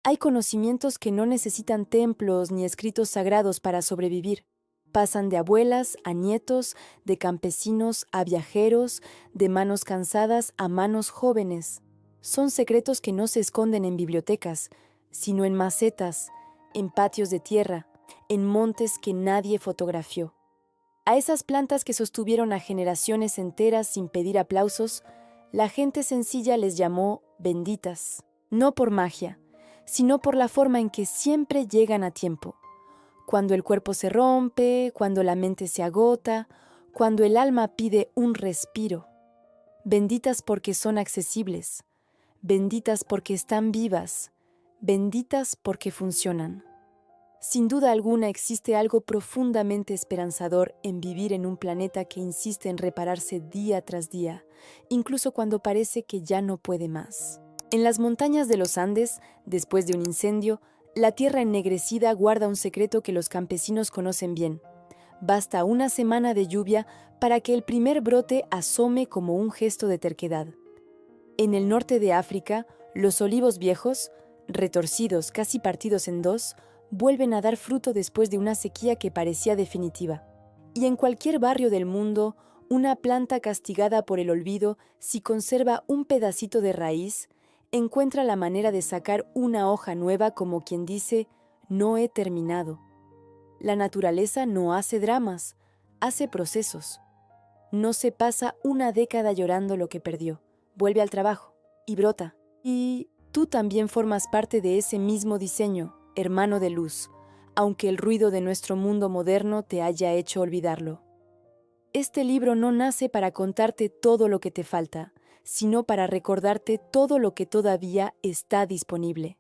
Hay conocimientos que no necesitan templos ni escritos sagrados para sobrevivir. Pasan de abuelas a nietos, de campesinos a viajeros, de manos cansadas a manos jóvenes. Son secretos que no se esconden en bibliotecas, sino en macetas, en patios de tierra, en montes que nadie fotografió. A esas plantas que sostuvieron a generaciones enteras sin pedir aplausos, la gente sencilla les llamó benditas, no por magia, sino por la forma en que siempre llegan a tiempo. Cuando el cuerpo se rompe, cuando la mente se agota, cuando el alma pide un respiro. Benditas porque son accesibles, benditas porque están vivas, benditas porque funcionan. Sin duda alguna existe algo profundamente esperanzador en vivir en un planeta que insiste en repararse día tras día, incluso cuando parece que ya no puede más. En las montañas de los Andes, después de un incendio, la tierra ennegrecida guarda un secreto que los campesinos conocen bien. Basta una semana de lluvia para que el primer brote asome como un gesto de terquedad. En el norte de África, los olivos viejos, retorcidos, casi partidos en dos, vuelven a dar fruto después de una sequía que parecía definitiva. Y en cualquier barrio del mundo, una planta castigada por el olvido, si conserva un pedacito de raíz, encuentra la manera de sacar una hoja nueva como quien dice, no he terminado. La naturaleza no hace dramas, hace procesos. No se pasa una década llorando lo que perdió. Vuelve al trabajo y brota. Y tú también formas parte de ese mismo diseño, hermano de luz, aunque el ruido de nuestro mundo moderno te haya hecho olvidarlo. Este libro no nace para contarte todo lo que te falta, sino para recordarte todo lo que todavía está disponible.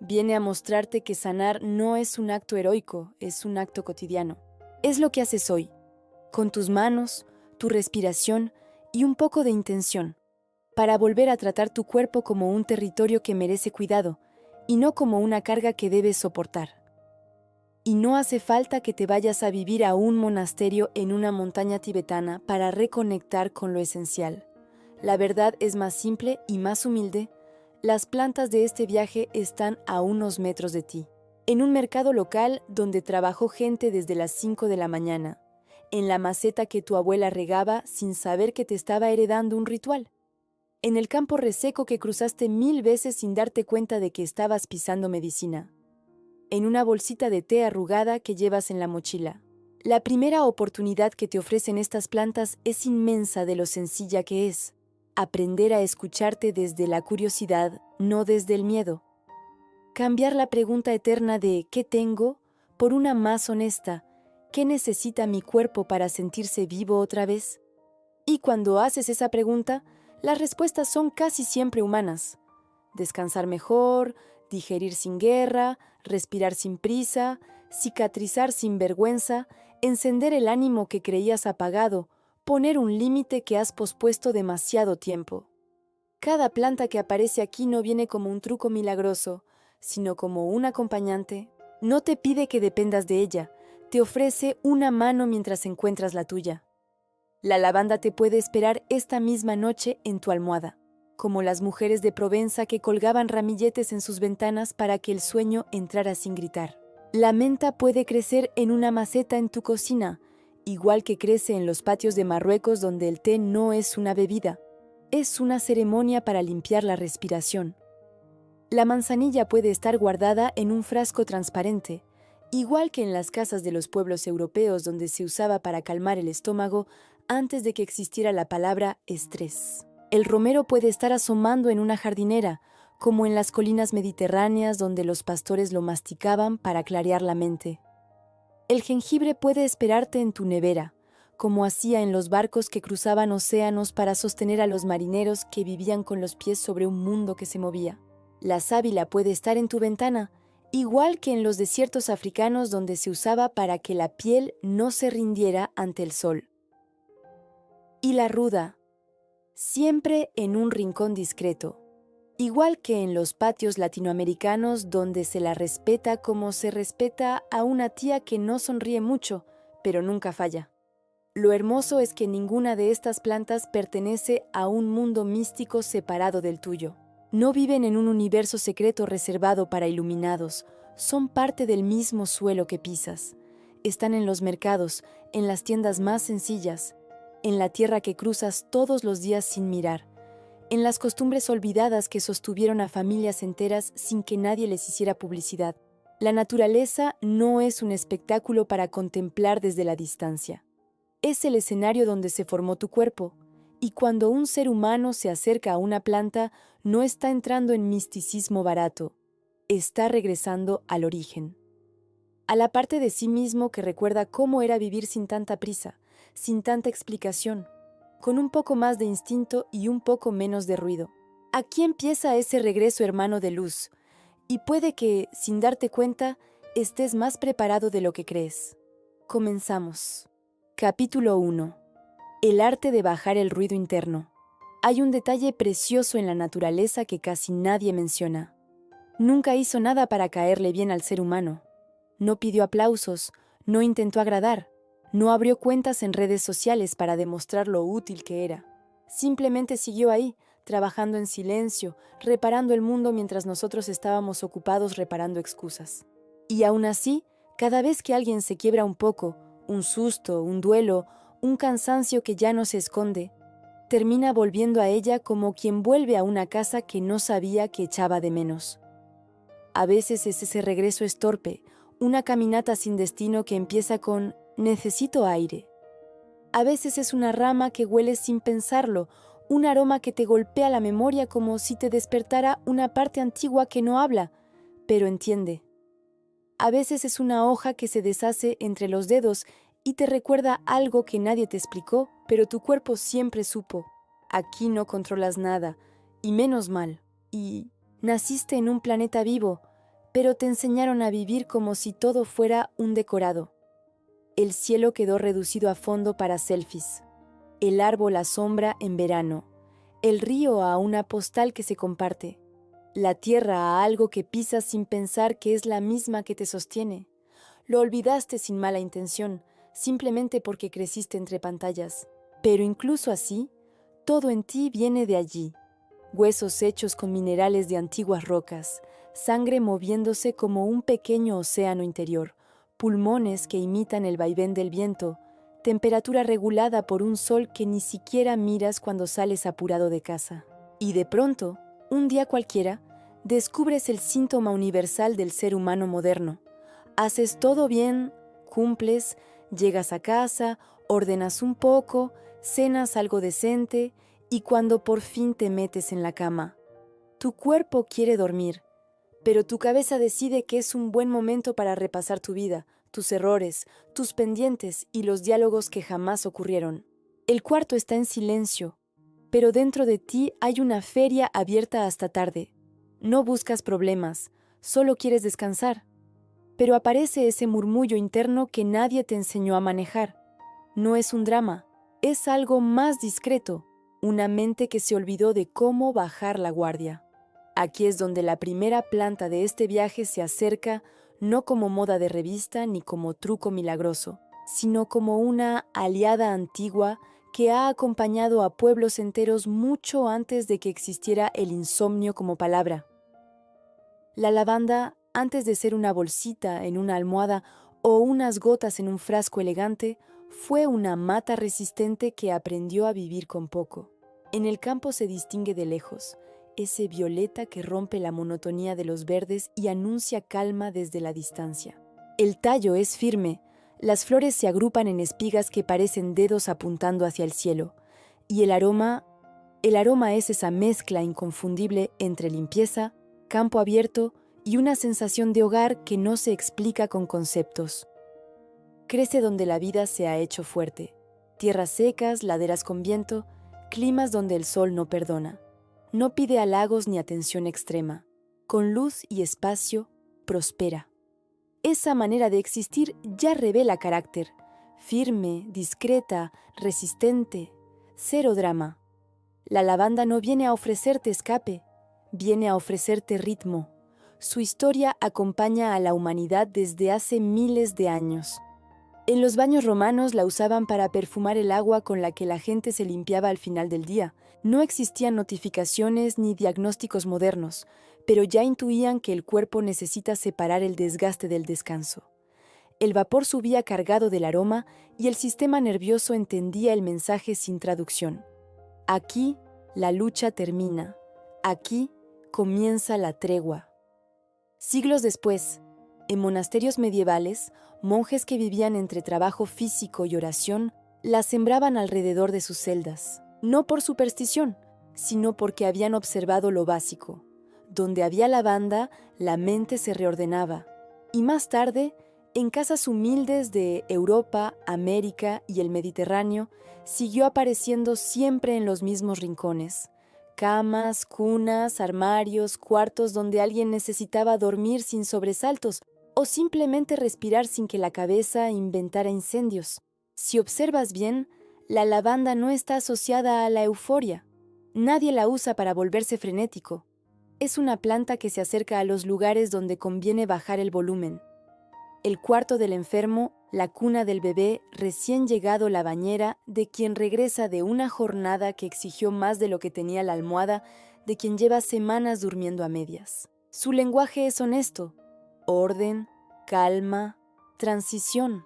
Viene a mostrarte que sanar no es un acto heroico, es un acto cotidiano. Es lo que haces hoy, con tus manos, tu respiración y un poco de intención, para volver a tratar tu cuerpo como un territorio que merece cuidado y no como una carga que debes soportar. Y no hace falta que te vayas a vivir a un monasterio en una montaña tibetana para reconectar con lo esencial. La verdad es más simple y más humilde. Las plantas de este viaje están a unos metros de ti, en un mercado local donde trabajó gente desde las 5 de la mañana, en la maceta que tu abuela regaba sin saber que te estaba heredando un ritual, en el campo reseco que cruzaste 1000 veces sin darte cuenta de que estabas pisando medicina, en una bolsita de té arrugada que llevas en la mochila. La primera oportunidad que te ofrecen estas plantas es inmensa de lo sencilla que es. Aprender a escucharte desde la curiosidad, no desde el miedo. Cambiar la pregunta eterna de ¿qué tengo? Por una más honesta, ¿qué necesita mi cuerpo para sentirse vivo otra vez? Y cuando haces esa pregunta, las respuestas son casi siempre humanas. Descansar mejor, digerir sin guerra, respirar sin prisa, cicatrizar sin vergüenza, encender el ánimo que creías apagado, poner un límite que has pospuesto demasiado tiempo. Cada planta que aparece aquí no viene como un truco milagroso, sino como un acompañante. No te pide que dependas de ella, te ofrece una mano mientras encuentras la tuya. La lavanda te puede esperar esta misma noche en tu almohada, como las mujeres de Provenza que colgaban ramilletes en sus ventanas para que el sueño entrara sin gritar. La menta puede crecer en una maceta en tu cocina, igual que crece en los patios de Marruecos donde el té no es una bebida, es una ceremonia para limpiar la respiración. La manzanilla puede estar guardada en un frasco transparente, igual que en las casas de los pueblos europeos donde se usaba para calmar el estómago antes de que existiera la palabra estrés. El romero puede estar asomando en una jardinera, como en las colinas mediterráneas donde los pastores lo masticaban para clarear la mente. El jengibre puede esperarte en tu nevera, como hacía en los barcos que cruzaban océanos para sostener a los marineros que vivían con los pies sobre un mundo que se movía. La sábila puede estar en tu ventana, igual que en los desiertos africanos donde se usaba para que la piel no se rindiera ante el sol. Y la ruda, siempre en un rincón discreto, igual que en los patios latinoamericanos donde se la respeta como se respeta a una tía que no sonríe mucho, pero nunca falla. Lo hermoso es que ninguna de estas plantas pertenece a un mundo místico separado del tuyo. No viven en un universo secreto reservado para iluminados, son parte del mismo suelo que pisas. Están en los mercados, en las tiendas más sencillas, en la tierra que cruzas todos los días sin mirar, en las costumbres olvidadas que sostuvieron a familias enteras sin que nadie les hiciera publicidad. La naturaleza no es un espectáculo para contemplar desde la distancia. Es el escenario donde se formó tu cuerpo, y cuando un ser humano se acerca a una planta, no está entrando en misticismo barato, está regresando al origen, a la parte de sí mismo que recuerda cómo era vivir sin tanta prisa, sin tanta explicación, con un poco más de instinto y un poco menos de ruido. Aquí empieza ese regreso hermano de luz, y puede que, sin darte cuenta, estés más preparado de lo que crees. Comenzamos. Capítulo 1. El arte de bajar el ruido interno. Hay un detalle precioso en la naturaleza que casi nadie menciona. Nunca hizo nada para caerle bien al ser humano. No pidió aplausos, no intentó agradar, no abrió cuentas en redes sociales para demostrar lo útil que era. Simplemente siguió ahí, trabajando en silencio, reparando el mundo mientras nosotros estábamos ocupados reparando excusas. Y aún así, cada vez que alguien se quiebra un poco, un susto, un duelo, un cansancio que ya no se esconde, termina volviendo a ella como quien vuelve a una casa que no sabía que echaba de menos. A veces ese regreso es torpe, una caminata sin destino que empieza con «necesito aire». A veces es una rama que hueles sin pensarlo, un aroma que te golpea la memoria como si te despertara una parte antigua que no habla, pero entiende. A veces es una hoja que se deshace entre los dedos y te recuerda algo que nadie te explicó, pero tu cuerpo siempre supo. Aquí no controlas nada, y menos mal. Y naciste en un planeta vivo, pero te enseñaron a vivir como si todo fuera un decorado. El cielo quedó reducido a fondo para selfies. El árbol a sombra en verano. El río a una postal que se comparte. La tierra a algo que pisas sin pensar que es la misma que te sostiene. Lo olvidaste sin mala intención, simplemente porque creciste entre pantallas. Pero incluso así, todo en ti viene de allí. Huesos hechos con minerales de antiguas rocas, sangre moviéndose como un pequeño océano interior, pulmones que imitan el vaivén del viento, temperatura regulada por un sol que ni siquiera miras cuando sales apurado de casa. Y de pronto, un día cualquiera, descubres el síntoma universal del ser humano moderno. Haces todo bien, cumples, llegas a casa, ordenas un poco, cenas algo decente y cuando por fin te metes en la cama. Tu cuerpo quiere dormir, pero tu cabeza decide que es un buen momento para repasar tu vida, tus errores, tus pendientes y los diálogos que jamás ocurrieron. El cuarto está en silencio, pero dentro de ti hay una feria abierta hasta tarde. No buscas problemas, solo quieres descansar. Pero aparece ese murmullo interno que nadie te enseñó a manejar. No es un drama, es algo más discreto, una mente que se olvidó de cómo bajar la guardia. Aquí es donde la primera planta de este viaje se acerca, no como moda de revista ni como truco milagroso, sino como una aliada antigua que ha acompañado a pueblos enteros mucho antes de que existiera el insomnio como palabra. La lavanda, antes de ser una bolsita en una almohada o unas gotas en un frasco elegante, fue una mata resistente que aprendió a vivir con poco. En el campo se distingue de lejos, ese violeta que rompe la monotonía de los verdes y anuncia calma desde la distancia. El tallo es firme, las flores se agrupan en espigas que parecen dedos apuntando hacia el cielo, y el aroma es esa mezcla inconfundible entre limpieza, campo abierto y una sensación de hogar que no se explica con conceptos. Crece donde la vida se ha hecho fuerte, tierras secas, laderas con viento, climas donde el sol no perdona. No pide halagos ni atención extrema. Con luz y espacio, prospera. Esa manera de existir ya revela carácter, firme, discreta, resistente, cero drama. La lavanda no viene a ofrecerte escape, viene a ofrecerte ritmo. Su historia acompaña a la humanidad desde hace miles de años. En los baños romanos la usaban para perfumar el agua con la que la gente se limpiaba al final del día. No existían notificaciones ni diagnósticos modernos, pero ya intuían que el cuerpo necesita separar el desgaste del descanso. El vapor subía cargado del aroma y el sistema nervioso entendía el mensaje sin traducción. Aquí la lucha termina. Aquí comienza la tregua. Siglos después, en monasterios medievales, monjes que vivían entre trabajo físico y oración la sembraban alrededor de sus celdas, no por superstición, sino porque habían observado lo básico. Donde había lavanda, la mente se reordenaba. Y más tarde, en casas humildes de Europa, América y el Mediterráneo, siguió apareciendo siempre en los mismos rincones. Camas, cunas, armarios, cuartos donde alguien necesitaba dormir sin sobresaltos o simplemente respirar sin que la cabeza inventara incendios. Si observas bien, la lavanda no está asociada a la euforia. Nadie la usa para volverse frenético. Es una planta que se acerca a los lugares donde conviene bajar el volumen. El cuarto del enfermo, la cuna del bebé, recién llegado, la bañera, de quien regresa de una jornada que exigió más de lo que tenía la almohada, de quien lleva semanas durmiendo a medias. Su lenguaje es honesto: orden, calma, transición.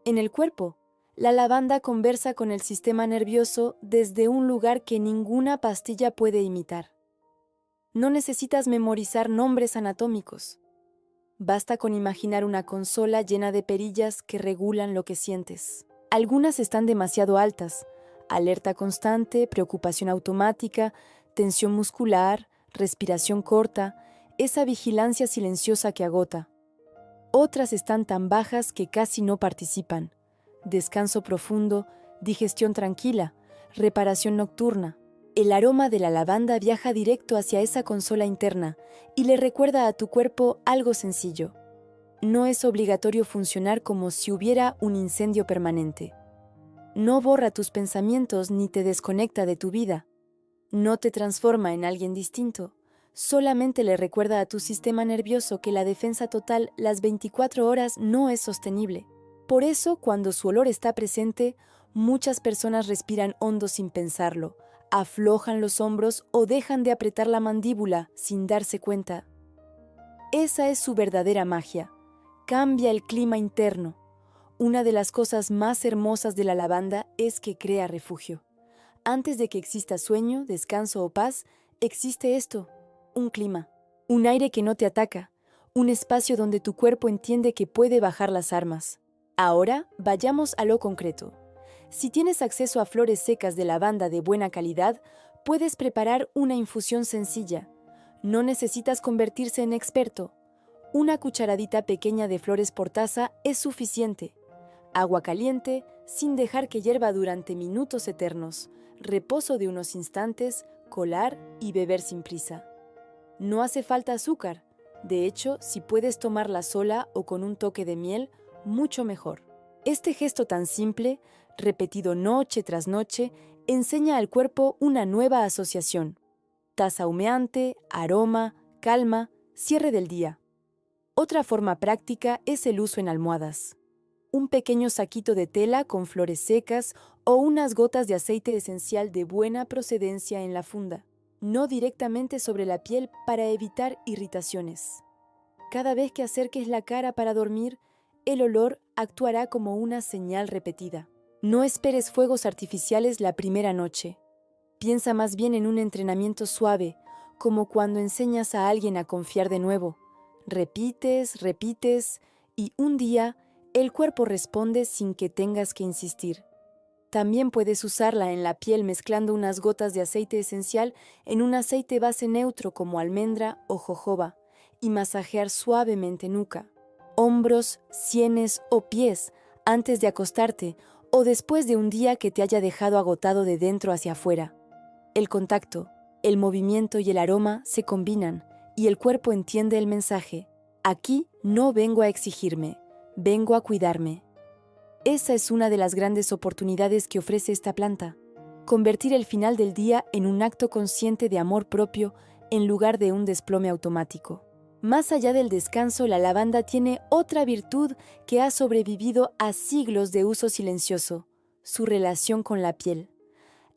En el cuerpo, la lavanda conversa con el sistema nervioso desde un lugar que ninguna pastilla puede imitar. No necesitas memorizar nombres anatómicos. Basta con imaginar una consola llena de perillas que regulan lo que sientes. Algunas están demasiado altas: alerta constante, preocupación automática, tensión muscular, respiración corta, esa vigilancia silenciosa que agota. Otras están tan bajas que casi no participan: descanso profundo, digestión tranquila, reparación nocturna. El aroma de la lavanda viaja directo hacia esa consola interna y le recuerda a tu cuerpo algo sencillo: no es obligatorio funcionar como si hubiera un incendio permanente. No borra tus pensamientos ni te desconecta de tu vida. No te transforma en alguien distinto. Solamente le recuerda a tu sistema nervioso que la defensa total las 24 horas no es sostenible. Por eso, cuando su olor está presente, muchas personas respiran hondo sin pensarlo, aflojan los hombros o dejan de apretar la mandíbula sin darse cuenta. Esa es su verdadera magia. Cambia el clima interno. Una de las cosas más hermosas de la lavanda es que crea refugio. Antes de que exista sueño, descanso o paz, existe esto: un clima, un aire que no te ataca, un espacio donde tu cuerpo entiende que puede bajar las armas. Ahora, vayamos a lo concreto. Si tienes acceso a flores secas de lavanda de buena calidad, puedes preparar una infusión sencilla. No necesitas convertirse en experto. Una cucharadita pequeña de flores por taza es suficiente. Agua caliente, sin dejar que hierva durante minutos eternos. Reposo de unos instantes, colar y beber sin prisa. No hace falta azúcar. De hecho, si puedes tomarla sola o con un toque de miel, mucho mejor. Este gesto tan simple, repetido noche tras noche, enseña al cuerpo una nueva asociación: taza humeante, aroma, calma, cierre del día. Otra forma práctica es el uso en almohadas. Un pequeño saquito de tela con flores secas o unas gotas de aceite esencial de buena procedencia en la funda, no directamente sobre la piel, para evitar irritaciones. Cada vez que acerques la cara para dormir, el olor actuará como una señal repetida. No esperes fuegos artificiales la primera noche. Piensa más bien en un entrenamiento suave, como cuando enseñas a alguien a confiar de nuevo. Repites, y un día el cuerpo responde sin que tengas que insistir. También puedes usarla en la piel mezclando unas gotas de aceite esencial en un aceite base neutro como almendra o jojoba y masajear suavemente nuca, hombros, sienes o pies antes de acostarte o después de un día que te haya dejado agotado de dentro hacia afuera. El contacto, el movimiento y el aroma se combinan y el cuerpo entiende el mensaje: aquí no vengo a exigirme, vengo a cuidarme. Esa es una de las grandes oportunidades que ofrece esta planta: convertir el final del día en un acto consciente de amor propio en lugar de un desplome automático. Más allá del descanso, la lavanda tiene otra virtud que ha sobrevivido a siglos de uso silencioso: su relación con la piel.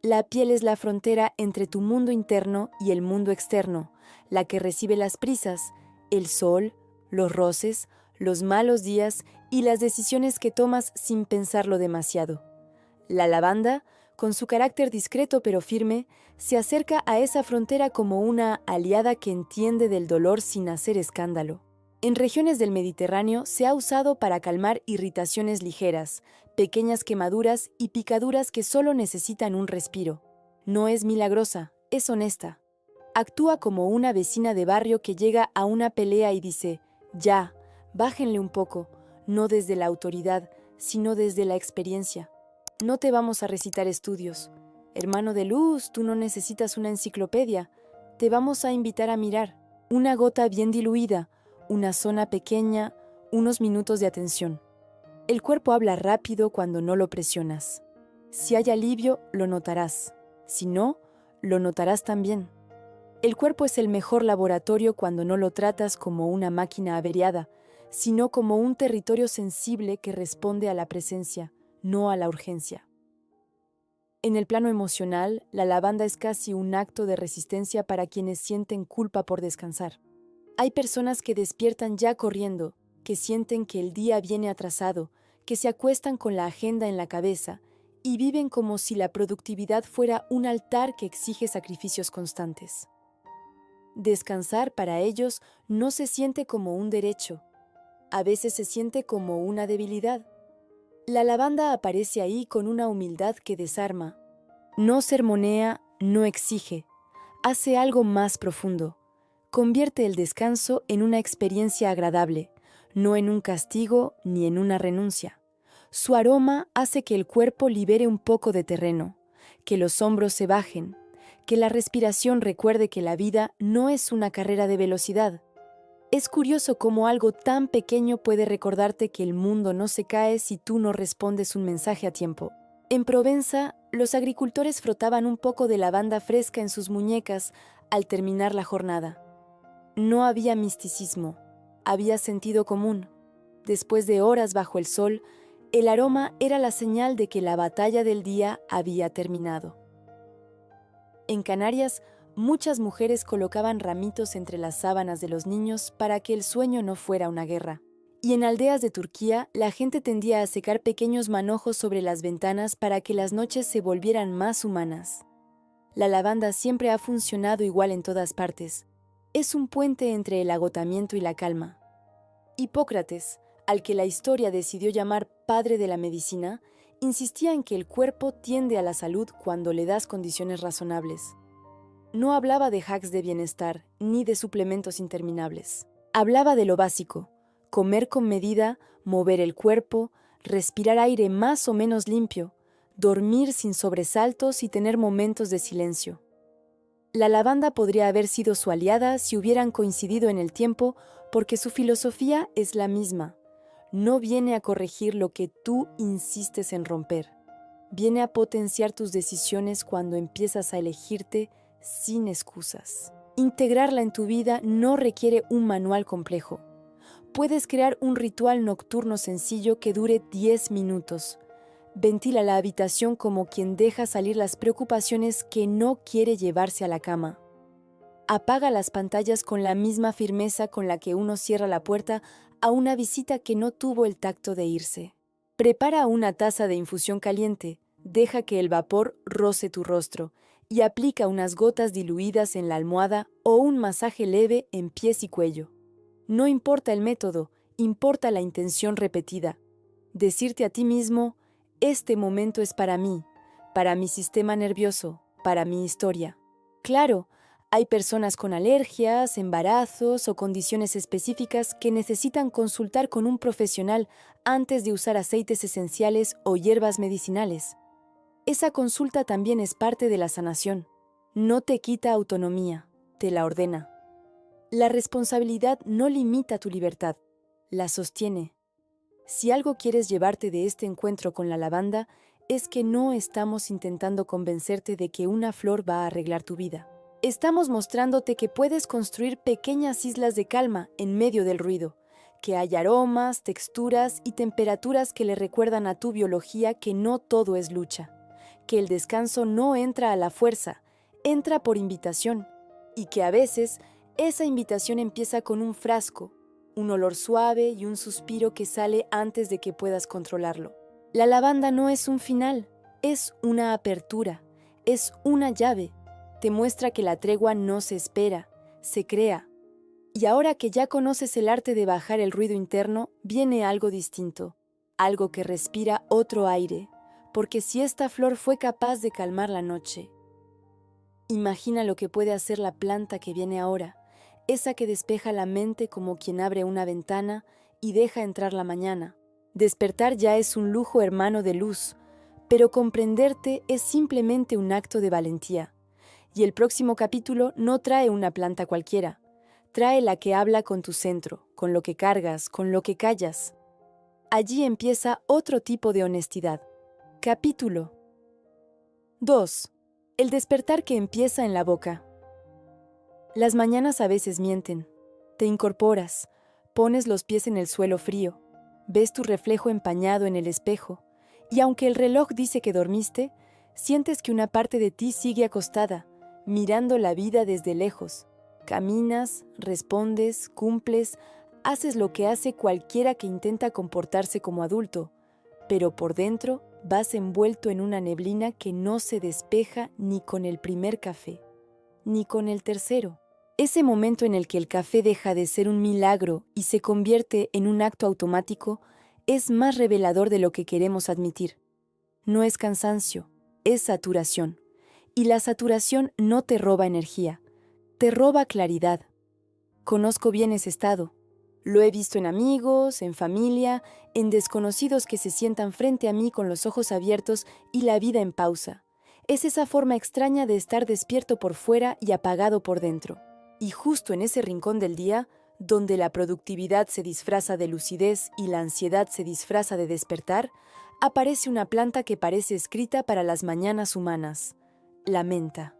La piel es la frontera entre tu mundo interno y el mundo externo, la que recibe las prisas, el sol, los roces, los malos días y las decisiones que tomas sin pensarlo demasiado. La lavanda, con su carácter discreto pero firme, se acerca a esa frontera como una aliada que entiende del dolor sin hacer escándalo. En regiones del Mediterráneo se ha usado para calmar irritaciones ligeras, pequeñas quemaduras y picaduras que solo necesitan un respiro. No es milagrosa, es honesta. Actúa como una vecina de barrio que llega a una pelea y dice: ya, bájenle un poco, no desde la autoridad, sino desde la experiencia. No te vamos a recitar estudios. Hermano de luz, tú no necesitas una enciclopedia. Te vamos a invitar a mirar. Una gota bien diluida, una zona pequeña, unos minutos de atención. El cuerpo habla rápido cuando no lo presionas. Si hay alivio, lo notarás. Si no, lo notarás también. El cuerpo es el mejor laboratorio cuando no lo tratas como una máquina averiada, sino como un territorio sensible que responde a la presencia, no a la urgencia. En el plano emocional, la lavanda es casi un acto de resistencia para quienes sienten culpa por descansar. Hay personas que despiertan ya corriendo, que sienten que el día viene atrasado, que se acuestan con la agenda en la cabeza y viven como si la productividad fuera un altar que exige sacrificios constantes. Descansar para ellos no se siente como un derecho, a veces se siente como una debilidad. La lavanda aparece ahí con una humildad que desarma. No sermonea, no exige, hace algo más profundo. Convierte el descanso en una experiencia agradable, no en un castigo ni en una renuncia. Su aroma hace que el cuerpo libere un poco de terreno, que los hombros se bajen, que la respiración recuerde que la vida no es una carrera de velocidad. Es curioso cómo algo tan pequeño puede recordarte que el mundo no se cae si tú no respondes un mensaje a tiempo. En Provenza, los agricultores frotaban un poco de lavanda fresca en sus muñecas al terminar la jornada. No había misticismo, había sentido común. Después de horas bajo el sol, el aroma era la señal de que la batalla del día había terminado. En Canarias, muchas mujeres colocaban ramitos entre las sábanas de los niños para que el sueño no fuera una guerra. Y en aldeas de Turquía, la gente tendía a secar pequeños manojos sobre las ventanas para que las noches se volvieran más humanas. La lavanda siempre ha funcionado igual en todas partes. Es un puente entre el agotamiento y la calma. Hipócrates, al que la historia decidió llamar padre de la medicina, insistía en que el cuerpo tiende a la salud cuando le das condiciones razonables. No hablaba de hacks de bienestar ni de suplementos interminables. Hablaba de lo básico: comer con medida, mover el cuerpo, respirar aire más o menos limpio, dormir sin sobresaltos y tener momentos de silencio. La lavanda podría haber sido su aliada si hubieran coincidido en el tiempo, porque su filosofía es la misma. No viene a corregir lo que tú insistes en romper. Viene a potenciar tus decisiones cuando empiezas a elegirte sin excusas. Integrarla en tu vida no requiere un manual complejo. Puedes crear un ritual nocturno sencillo que dure 10 minutos. Ventila la habitación como quien deja salir las preocupaciones que no quiere llevarse a la cama. Apaga las pantallas con la misma firmeza con la que uno cierra la puerta a una visita que no tuvo el tacto de irse. Prepara una taza de infusión caliente, deja que el vapor roce tu rostro y aplica unas gotas diluidas en la almohada o un masaje leve en pies y cuello. No importa el método, importa la intención repetida. Decirte a ti mismo: este momento es para mí, para mi sistema nervioso, para mi historia. Claro, hay personas con alergias, embarazos o condiciones específicas que necesitan consultar con un profesional antes de usar aceites esenciales o hierbas medicinales. Esa consulta también es parte de la sanación. No te quita autonomía, te la ordena. La responsabilidad no limita tu libertad, la sostiene. Si algo quieres llevarte de este encuentro con la lavanda, es que no estamos intentando convencerte de que una flor va a arreglar tu vida. Estamos mostrándote que puedes construir pequeñas islas de calma en medio del ruido, que hay aromas, texturas y temperaturas que le recuerdan a tu biología que no todo es lucha, que el descanso no entra a la fuerza, entra por invitación, y que a veces esa invitación empieza con un frasco, un olor suave y un suspiro que sale antes de que puedas controlarlo. La lavanda no es un final, es una apertura, es una llave. Te muestra que la tregua no se espera, se crea. Y ahora que ya conoces el arte de bajar el ruido interno, viene algo distinto, algo que respira otro aire, porque si esta flor fue capaz de calmar la noche, imagina lo que puede hacer la planta que viene ahora, esa que despeja la mente como quien abre una ventana y deja entrar la mañana. Despertar ya es un lujo hermano de luz, pero comprenderte es simplemente un acto de valentía. Y el próximo capítulo no trae una planta cualquiera, trae la que habla con tu centro, con lo que cargas, con lo que callas. Allí empieza otro tipo de honestidad. Capítulo 2. El despertar que empieza en la boca. Las mañanas a veces mienten. Te incorporas, pones los pies en el suelo frío, ves tu reflejo empañado en el espejo, y aunque el reloj dice que dormiste, sientes que una parte de ti sigue acostada, mirando la vida desde lejos. Caminas, respondes, cumples, haces lo que hace cualquiera que intenta comportarse como adulto, pero por dentro vas envuelto en una neblina que no se despeja ni con el primer café, ni con el tercero. Ese momento en el que el café deja de ser un milagro y se convierte en un acto automático es más revelador de lo que queremos admitir. No es cansancio, es saturación. Y la saturación no te roba energía, te roba claridad. Conozco bien ese estado. Lo he visto en amigos, en familia, en desconocidos que se sientan frente a mí con los ojos abiertos y la vida en pausa. Es esa forma extraña de estar despierto por fuera y apagado por dentro. Y justo en ese rincón del día, donde la productividad se disfraza de lucidez y la ansiedad se disfraza de despertar, aparece una planta que parece escrita para las mañanas humanas: la menta.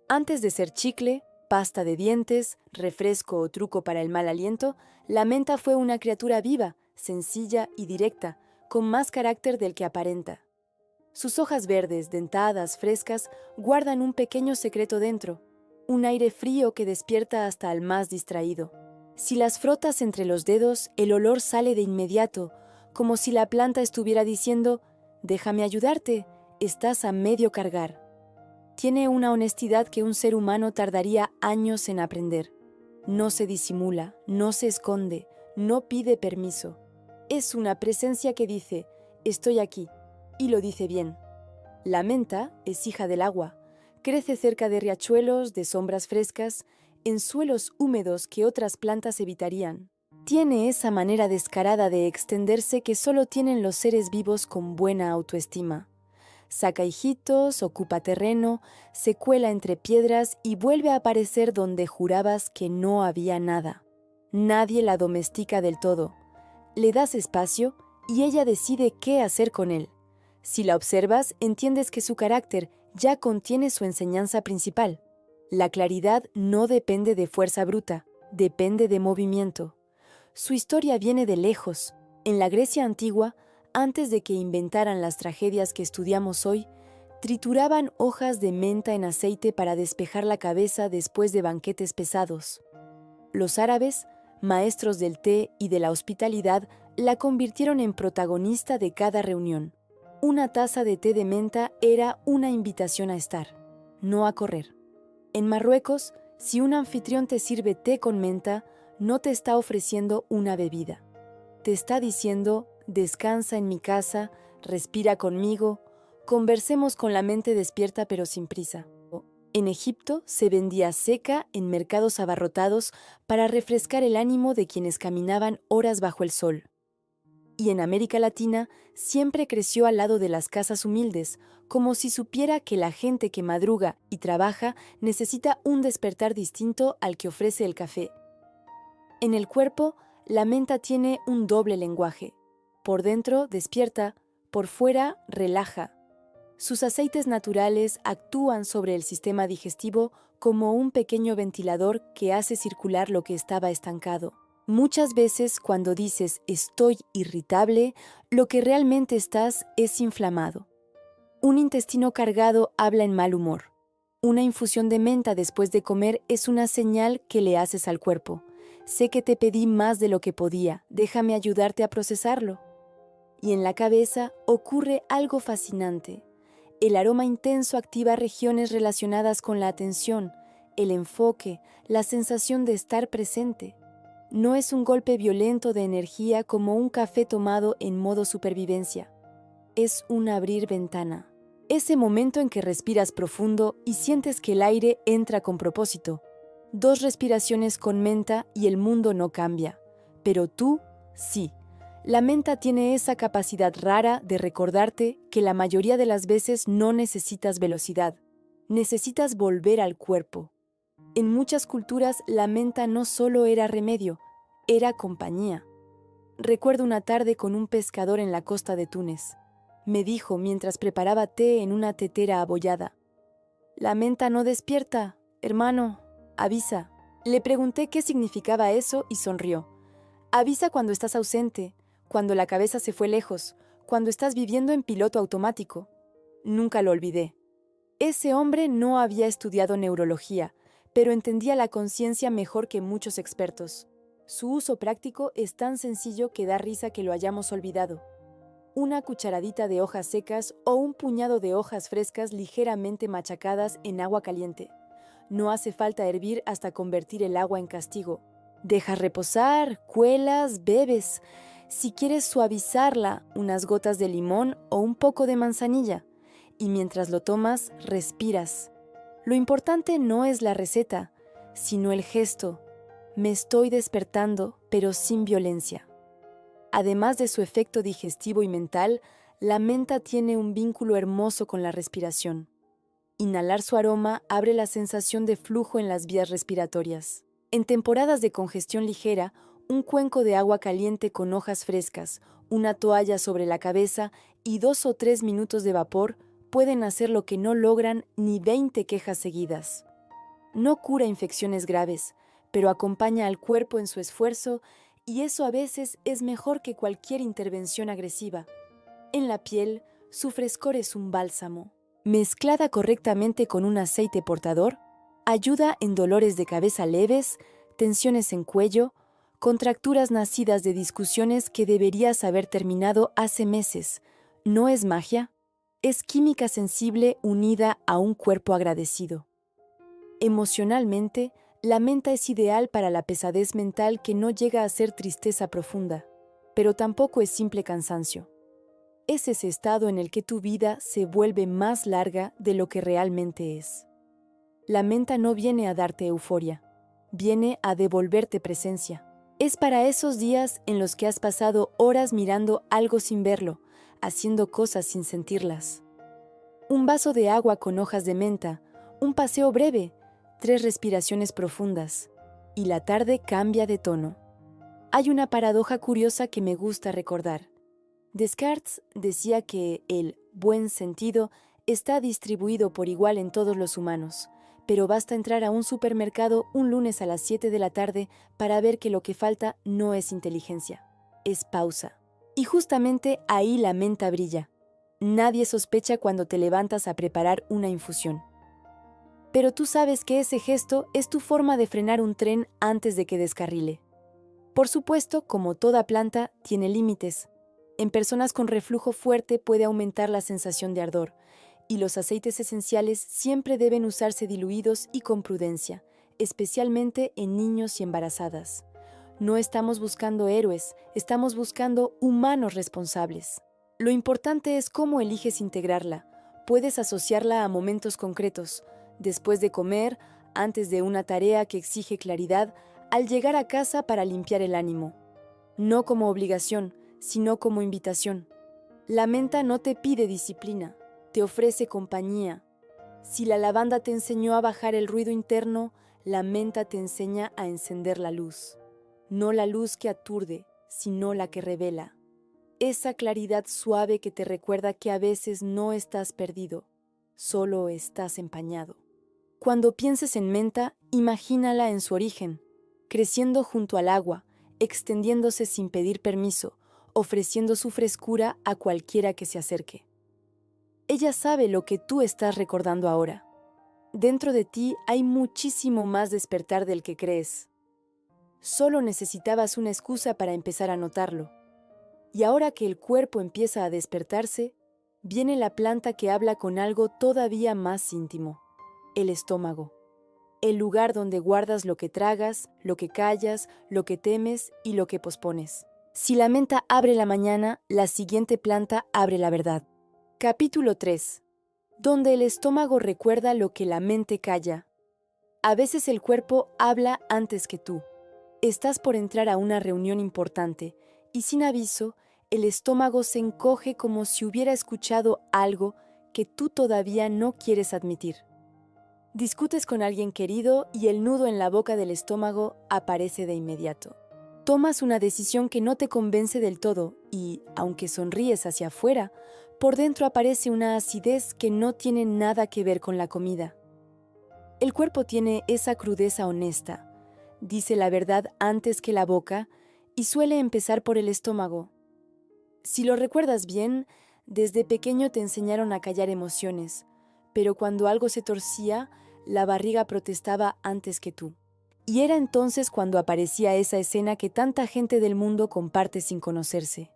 Antes de ser chicle, pasta de dientes, refresco o truco para el mal aliento, la menta fue una criatura viva, sencilla y directa, con más carácter del que aparenta. Sus hojas verdes, dentadas, frescas, guardan un pequeño secreto dentro, un aire frío que despierta hasta al más distraído. Si las frotas entre los dedos, el olor sale de inmediato, como si la planta estuviera diciendo: «Déjame ayudarte, estás a medio cargar». Tiene una honestidad que un ser humano tardaría años en aprender. No se disimula, no se esconde, no pide permiso. Es una presencia que dice: «Estoy aquí», y lo dice bien. La menta es hija del agua. Crece cerca de riachuelos, de sombras frescas, en suelos húmedos que otras plantas evitarían. Tiene esa manera descarada de extenderse que solo tienen los seres vivos con buena autoestima. Saca hijitos, ocupa terreno, se cuela entre piedras y vuelve a aparecer donde jurabas que no había nada. Nadie la domestica del todo. Le das espacio y ella decide qué hacer con él. Si la observas, entiendes que su carácter ya contiene su enseñanza principal. La claridad no depende de fuerza bruta, depende de movimiento. Su historia viene de lejos. En la Grecia antigua, antes de que inventaran las tragedias que estudiamos hoy, trituraban hojas de menta en aceite para despejar la cabeza después de banquetes pesados. Los árabes, maestros del té y de la hospitalidad, la convirtieron en protagonista de cada reunión. Una taza de té de menta era una invitación a estar, no a correr. En Marruecos, si un anfitrión te sirve té con menta, no te está ofreciendo una bebida. Te está diciendo: «Descansa en mi casa, respira conmigo, conversemos con la mente despierta pero sin prisa». En Egipto se vendía seca en mercados abarrotados para refrescar el ánimo de quienes caminaban horas bajo el sol. Y en América Latina siempre creció al lado de las casas humildes, como si supiera que la gente que madruga y trabaja necesita un despertar distinto al que ofrece el café. En el cuerpo, la menta tiene un doble lenguaje. Por dentro despierta, por fuera relaja. Sus aceites naturales actúan sobre el sistema digestivo como un pequeño ventilador que hace circular lo que estaba estancado. Muchas veces cuando dices estoy irritable, lo que realmente estás es inflamado. Un intestino cargado habla en mal humor. Una infusión de menta después de comer es una señal que le haces al cuerpo. Sé que te pedí más de lo que podía, déjame ayudarte a procesarlo. Y en la cabeza ocurre algo fascinante. El aroma intenso activa regiones relacionadas con la atención, el enfoque, la sensación de estar presente. No es un golpe violento de energía como un café tomado en modo supervivencia. Es un abrir ventana. Ese momento en que respiras profundo y sientes que el aire entra con propósito. 2 respiraciones con menta y el mundo no cambia. Pero tú, sí. La menta tiene esa capacidad rara de recordarte que la mayoría de las veces no necesitas velocidad. Necesitas volver al cuerpo. En muchas culturas la menta no solo era remedio, era compañía. Recuerdo una tarde con un pescador en la costa de Túnez. Me dijo mientras preparaba té en una tetera abollada. La menta no despierta, hermano, avisa. Le pregunté qué significaba eso y sonrió. Avisa cuando estás ausente, cuando la cabeza se fue lejos, cuando estás viviendo en piloto automático. Nunca lo olvidé. Ese hombre no había estudiado neurología, pero entendía la conciencia mejor que muchos expertos. Su uso práctico es tan sencillo que da risa que lo hayamos olvidado. Una cucharadita de hojas secas o un puñado de hojas frescas ligeramente machacadas en agua caliente. No hace falta hervir hasta convertir el agua en castigo. Dejas reposar, cuelas, bebes. Si quieres suavizarla, unas gotas de limón o un poco de manzanilla. Y mientras lo tomas, respiras. Lo importante no es la receta, sino el gesto. Me estoy despertando, pero sin violencia. Además de su efecto digestivo y mental, la menta tiene un vínculo hermoso con la respiración. Inhalar su aroma abre la sensación de flujo en las vías respiratorias. En temporadas de congestión ligera, un cuenco de agua caliente con hojas frescas, una toalla sobre la cabeza y 2 o 3 minutos de vapor pueden hacer lo que no logran ni 20 quejas seguidas. No cura infecciones graves, pero acompaña al cuerpo en su esfuerzo y eso a veces es mejor que cualquier intervención agresiva. En la piel, su frescor es un bálsamo. Mezclada correctamente con un aceite portador, ayuda en dolores de cabeza leves, tensiones en cuello, contracturas nacidas de discusiones que deberías haber terminado hace meses. ¿No es magia? Es química sensible unida a un cuerpo agradecido. Emocionalmente, la menta es ideal para la pesadez mental que no llega a ser tristeza profunda, pero tampoco es simple cansancio. Es ese estado en el que tu vida se vuelve más larga de lo que realmente es. La menta no viene a darte euforia, viene a devolverte presencia. Es para esos días en los que has pasado horas mirando algo sin verlo, haciendo cosas sin sentirlas. Un vaso de agua con hojas de menta, un paseo breve, 3 respiraciones profundas, y la tarde cambia de tono. Hay una paradoja curiosa que me gusta recordar. Descartes decía que el buen sentido está distribuido por igual en todos los humanos, pero basta entrar a un supermercado un lunes a las 7 de la tarde para ver que lo que falta no es inteligencia, es pausa. Y justamente ahí la menta brilla. Nadie sospecha cuando te levantas a preparar una infusión. Pero tú sabes que ese gesto es tu forma de frenar un tren antes de que descarrile. Por supuesto, como toda planta, tiene límites. En personas con reflujo fuerte puede aumentar la sensación de ardor, y los aceites esenciales siempre deben usarse diluidos y con prudencia, especialmente en niños y embarazadas. No estamos buscando héroes, estamos buscando humanos responsables. Lo importante es cómo eliges integrarla. Puedes asociarla a momentos concretos, después de comer, antes de una tarea que exige claridad, al llegar a casa para limpiar el ánimo. No como obligación, sino como invitación. La menta no te pide disciplina, te ofrece compañía. Si la lavanda te enseñó a bajar el ruido interno, la menta te enseña a encender la luz. No la luz que aturde, sino la que revela. esa claridad suave que te recuerda que a veces no estás perdido, solo estás empañado. Cuando pienses en menta, imagínala en su origen, creciendo junto al agua, extendiéndose sin pedir permiso, ofreciendo su frescura a cualquiera que se acerque. Ella sabe lo que tú estás recordando ahora. Dentro de ti hay muchísimo más despertar del que crees. Solo necesitabas una excusa para empezar a notarlo. Y ahora que el cuerpo empieza a despertarse, viene la planta que habla con algo todavía más íntimo, el estómago. El lugar donde guardas lo que tragas, lo que callas, lo que temes y lo que pospones. Si la menta abre la mañana, la siguiente planta abre la verdad. Capítulo 3. Donde el estómago recuerda lo que la mente calla. A veces el cuerpo habla antes que tú. Estás por entrar a una reunión importante y sin aviso, el estómago se encoge como si hubiera escuchado algo que tú todavía no quieres admitir. Discutes con alguien querido y el nudo en la boca del estómago aparece de inmediato. Tomas una decisión que no te convence del todo y, aunque sonríes hacia afuera, por dentro aparece una acidez que no tiene nada que ver con la comida. El cuerpo tiene esa crudeza honesta, dice la verdad antes que la boca y suele empezar por el estómago. Si lo recuerdas bien, desde pequeño te enseñaron a callar emociones, pero cuando algo se torcía, la barriga protestaba antes que tú. Y era entonces cuando aparecía esa escena que tanta gente del mundo comparte sin conocerse.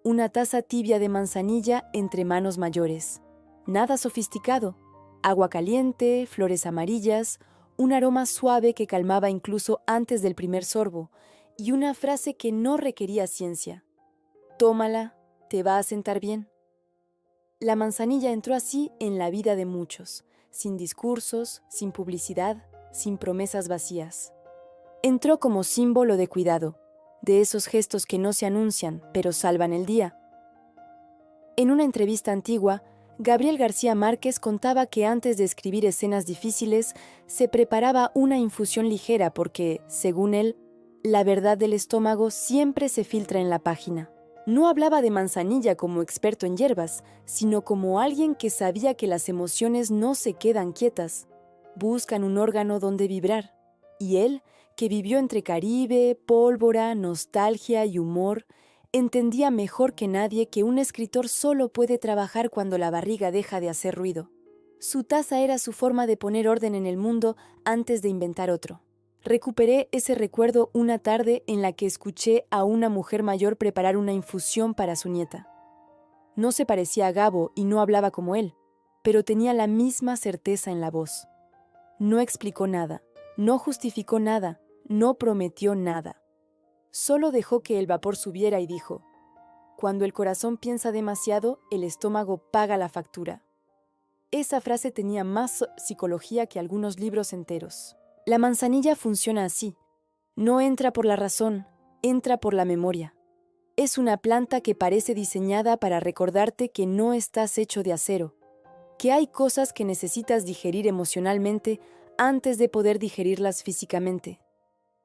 Una taza tibia de manzanilla entre manos mayores. Nada sofisticado. Agua caliente, flores amarillas, un aroma suave que calmaba incluso antes del primer sorbo, y una frase que no requería ciencia. Tómala, te va a sentar bien. La manzanilla entró así en la vida de muchos, sin discursos, sin publicidad, sin promesas vacías. Entró como símbolo de cuidado, de esos gestos que no se anuncian, pero salvan el día. En una entrevista antigua, Gabriel García Márquez contaba que antes de escribir escenas difíciles, se preparaba una infusión ligera porque, según él, la verdad del estómago siempre se filtra en la página. No hablaba de manzanilla como experto en hierbas, sino como alguien que sabía que las emociones no se quedan quietas, buscan un órgano donde vibrar. Y él, que vivió entre Caribe, pólvora, nostalgia y humor, entendía mejor que nadie que un escritor solo puede trabajar cuando la barriga deja de hacer ruido. Su taza era su forma de poner orden en el mundo antes de inventar otro. Recuperé ese recuerdo una tarde en la que escuché a una mujer mayor preparar una infusión para su nieta. No se parecía a Gabo y no hablaba como él, pero tenía la misma certeza en la voz. No explicó nada, no justificó nada, no prometió nada. Solo dejó que el vapor subiera y dijo: cuando el corazón piensa demasiado, el estómago paga la factura. Esa frase tenía más psicología que algunos libros enteros. La manzanilla funciona así. No entra por la razón, entra por la memoria. Es una planta que parece diseñada para recordarte que no estás hecho de acero, que hay cosas que necesitas digerir emocionalmente antes de poder digerirlas físicamente,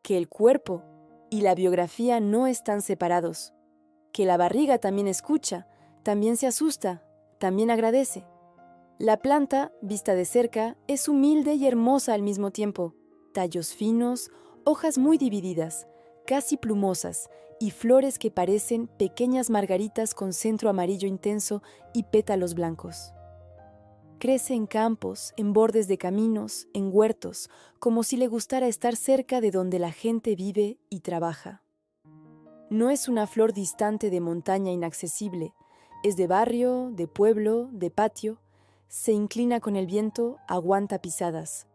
que el cuerpo y la biografía no están separados, que la barriga también escucha, también se asusta, también agradece. La planta, vista de cerca, es humilde y hermosa al mismo tiempo. Tallos finos, hojas muy divididas, casi plumosas, y flores que parecen pequeñas margaritas con centro amarillo intenso y pétalos blancos. Crece en campos, en bordes de caminos, en huertos, como si le gustara estar cerca de donde la gente vive y trabaja. No es una flor distante de montaña inaccesible, es de barrio, de pueblo, de patio. Se inclina con el viento, aguanta pisadas,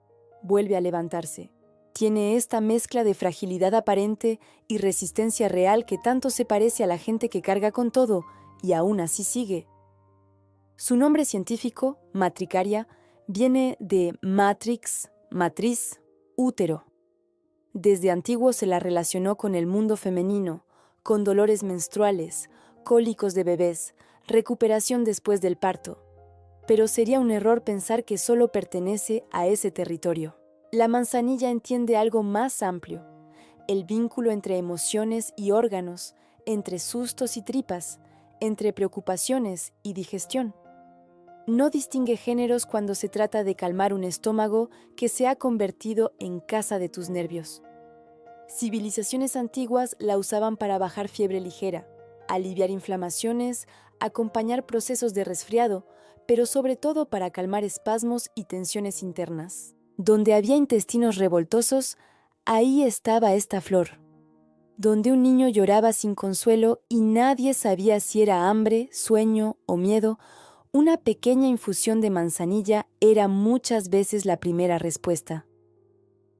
vuelve a levantarse. Tiene esta mezcla de fragilidad aparente y resistencia real que tanto se parece a la gente que carga con todo y aún así sigue. Su nombre científico, matricaria, viene de matrix, matriz, útero. Desde antiguo se la relacionó con el mundo femenino, con dolores menstruales, cólicos de bebés, recuperación después del parto. Pero sería un error pensar que solo pertenece a ese territorio. La manzanilla entiende algo más amplio, el vínculo entre emociones y órganos, entre sustos y tripas, entre preocupaciones y digestión. No distingue géneros cuando se trata de calmar un estómago que se ha convertido en casa de tus nervios. Civilizaciones antiguas la usaban para bajar fiebre ligera, aliviar inflamaciones, acompañar procesos de resfriado, pero sobre todo para calmar espasmos y tensiones internas. Donde había intestinos revoltosos, ahí estaba esta flor. Donde un niño lloraba sin consuelo y nadie sabía si era hambre, sueño o miedo, una pequeña infusión de manzanilla era muchas veces la primera respuesta.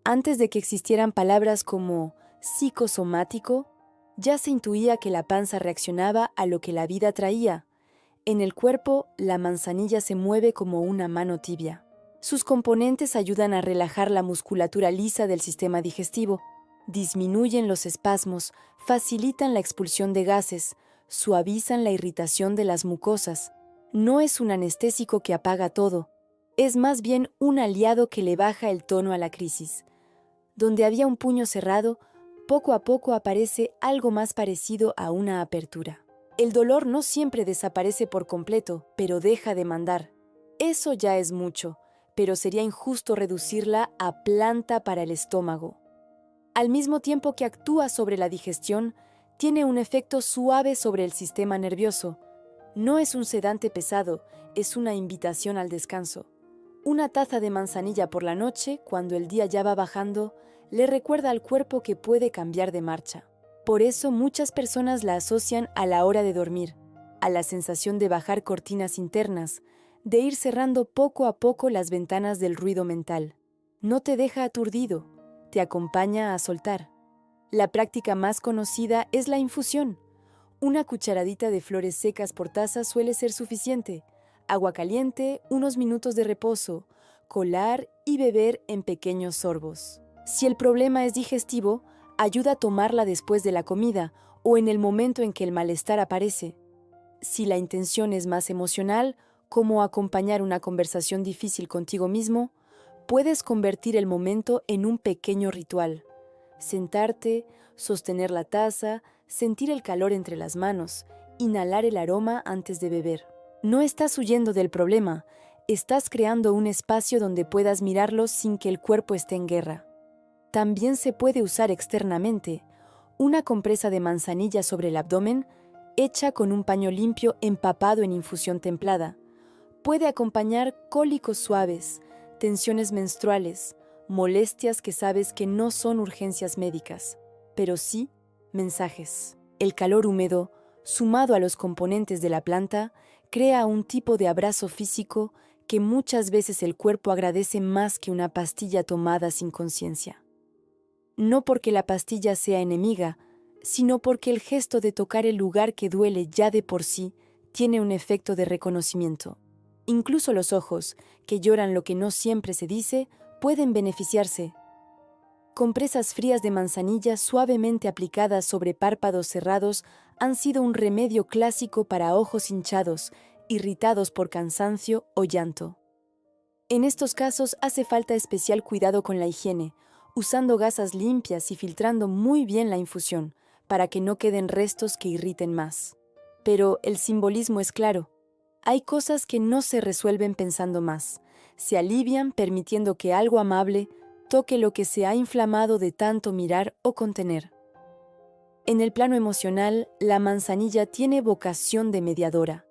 Antes de que existieran palabras como psicosomático, ya se intuía que la panza reaccionaba a lo que la vida traía. En el cuerpo, la manzanilla se mueve como una mano tibia. Sus componentes ayudan a relajar la musculatura lisa del sistema digestivo, disminuyen los espasmos, facilitan la expulsión de gases, suavizan la irritación de las mucosas. No es un anestésico que apaga todo, es más bien un aliado que le baja el tono a la crisis. Donde había un puño cerrado, poco a poco aparece algo más parecido a una apertura. El dolor no siempre desaparece por completo, pero deja de mandar. Eso ya es mucho, pero sería injusto reducirla a planta para el estómago. Al mismo tiempo que actúa sobre la digestión, tiene un efecto suave sobre el sistema nervioso. No es un sedante pesado, es una invitación al descanso. Una taza de manzanilla por la noche, cuando el día ya va bajando, le recuerda al cuerpo que puede cambiar de marcha. Por eso muchas personas la asocian a la hora de dormir, a la sensación de bajar cortinas internas, de ir cerrando poco a poco las ventanas del ruido mental. No te deja aturdido, te acompaña a soltar. La práctica más conocida es la infusión. Una cucharadita de flores secas por taza suele ser suficiente. Agua caliente, unos minutos de reposo, colar y beber en pequeños sorbos. Si el problema es digestivo, ayuda a tomarla después de la comida o en el momento en que el malestar aparece. Si la intención es más emocional, como acompañar una conversación difícil contigo mismo, puedes convertir el momento en un pequeño ritual. Sentarte, sostener la taza, sentir el calor entre las manos, inhalar el aroma antes de beber. No estás huyendo del problema, estás creando un espacio donde puedas mirarlo sin que el cuerpo esté en guerra. También se puede usar externamente. Una compresa de manzanilla sobre el abdomen, hecha con un paño limpio empapado en infusión templada. Puede acompañar cólicos suaves, tensiones menstruales, molestias que sabes que no son urgencias médicas, pero sí mensajes. El calor húmedo, sumado a los componentes de la planta, crea un tipo de abrazo físico que muchas veces el cuerpo agradece más que una pastilla tomada sin conciencia. No porque la pastilla sea enemiga, sino porque el gesto de tocar el lugar que duele ya de por sí tiene un efecto de reconocimiento. Incluso los ojos, que lloran lo que no siempre se dice, pueden beneficiarse. Compresas frías de manzanilla suavemente aplicadas sobre párpados cerrados han sido un remedio clásico para ojos hinchados, irritados por cansancio o llanto. En estos casos hace falta especial cuidado con la higiene, usando gasas limpias y filtrando muy bien la infusión, para que no queden restos que irriten más. Pero el simbolismo es claro. Hay cosas que no se resuelven pensando más. Se alivian permitiendo que algo amable toque lo que se ha inflamado de tanto mirar o contener. En el plano emocional, la manzanilla tiene vocación de mediadora.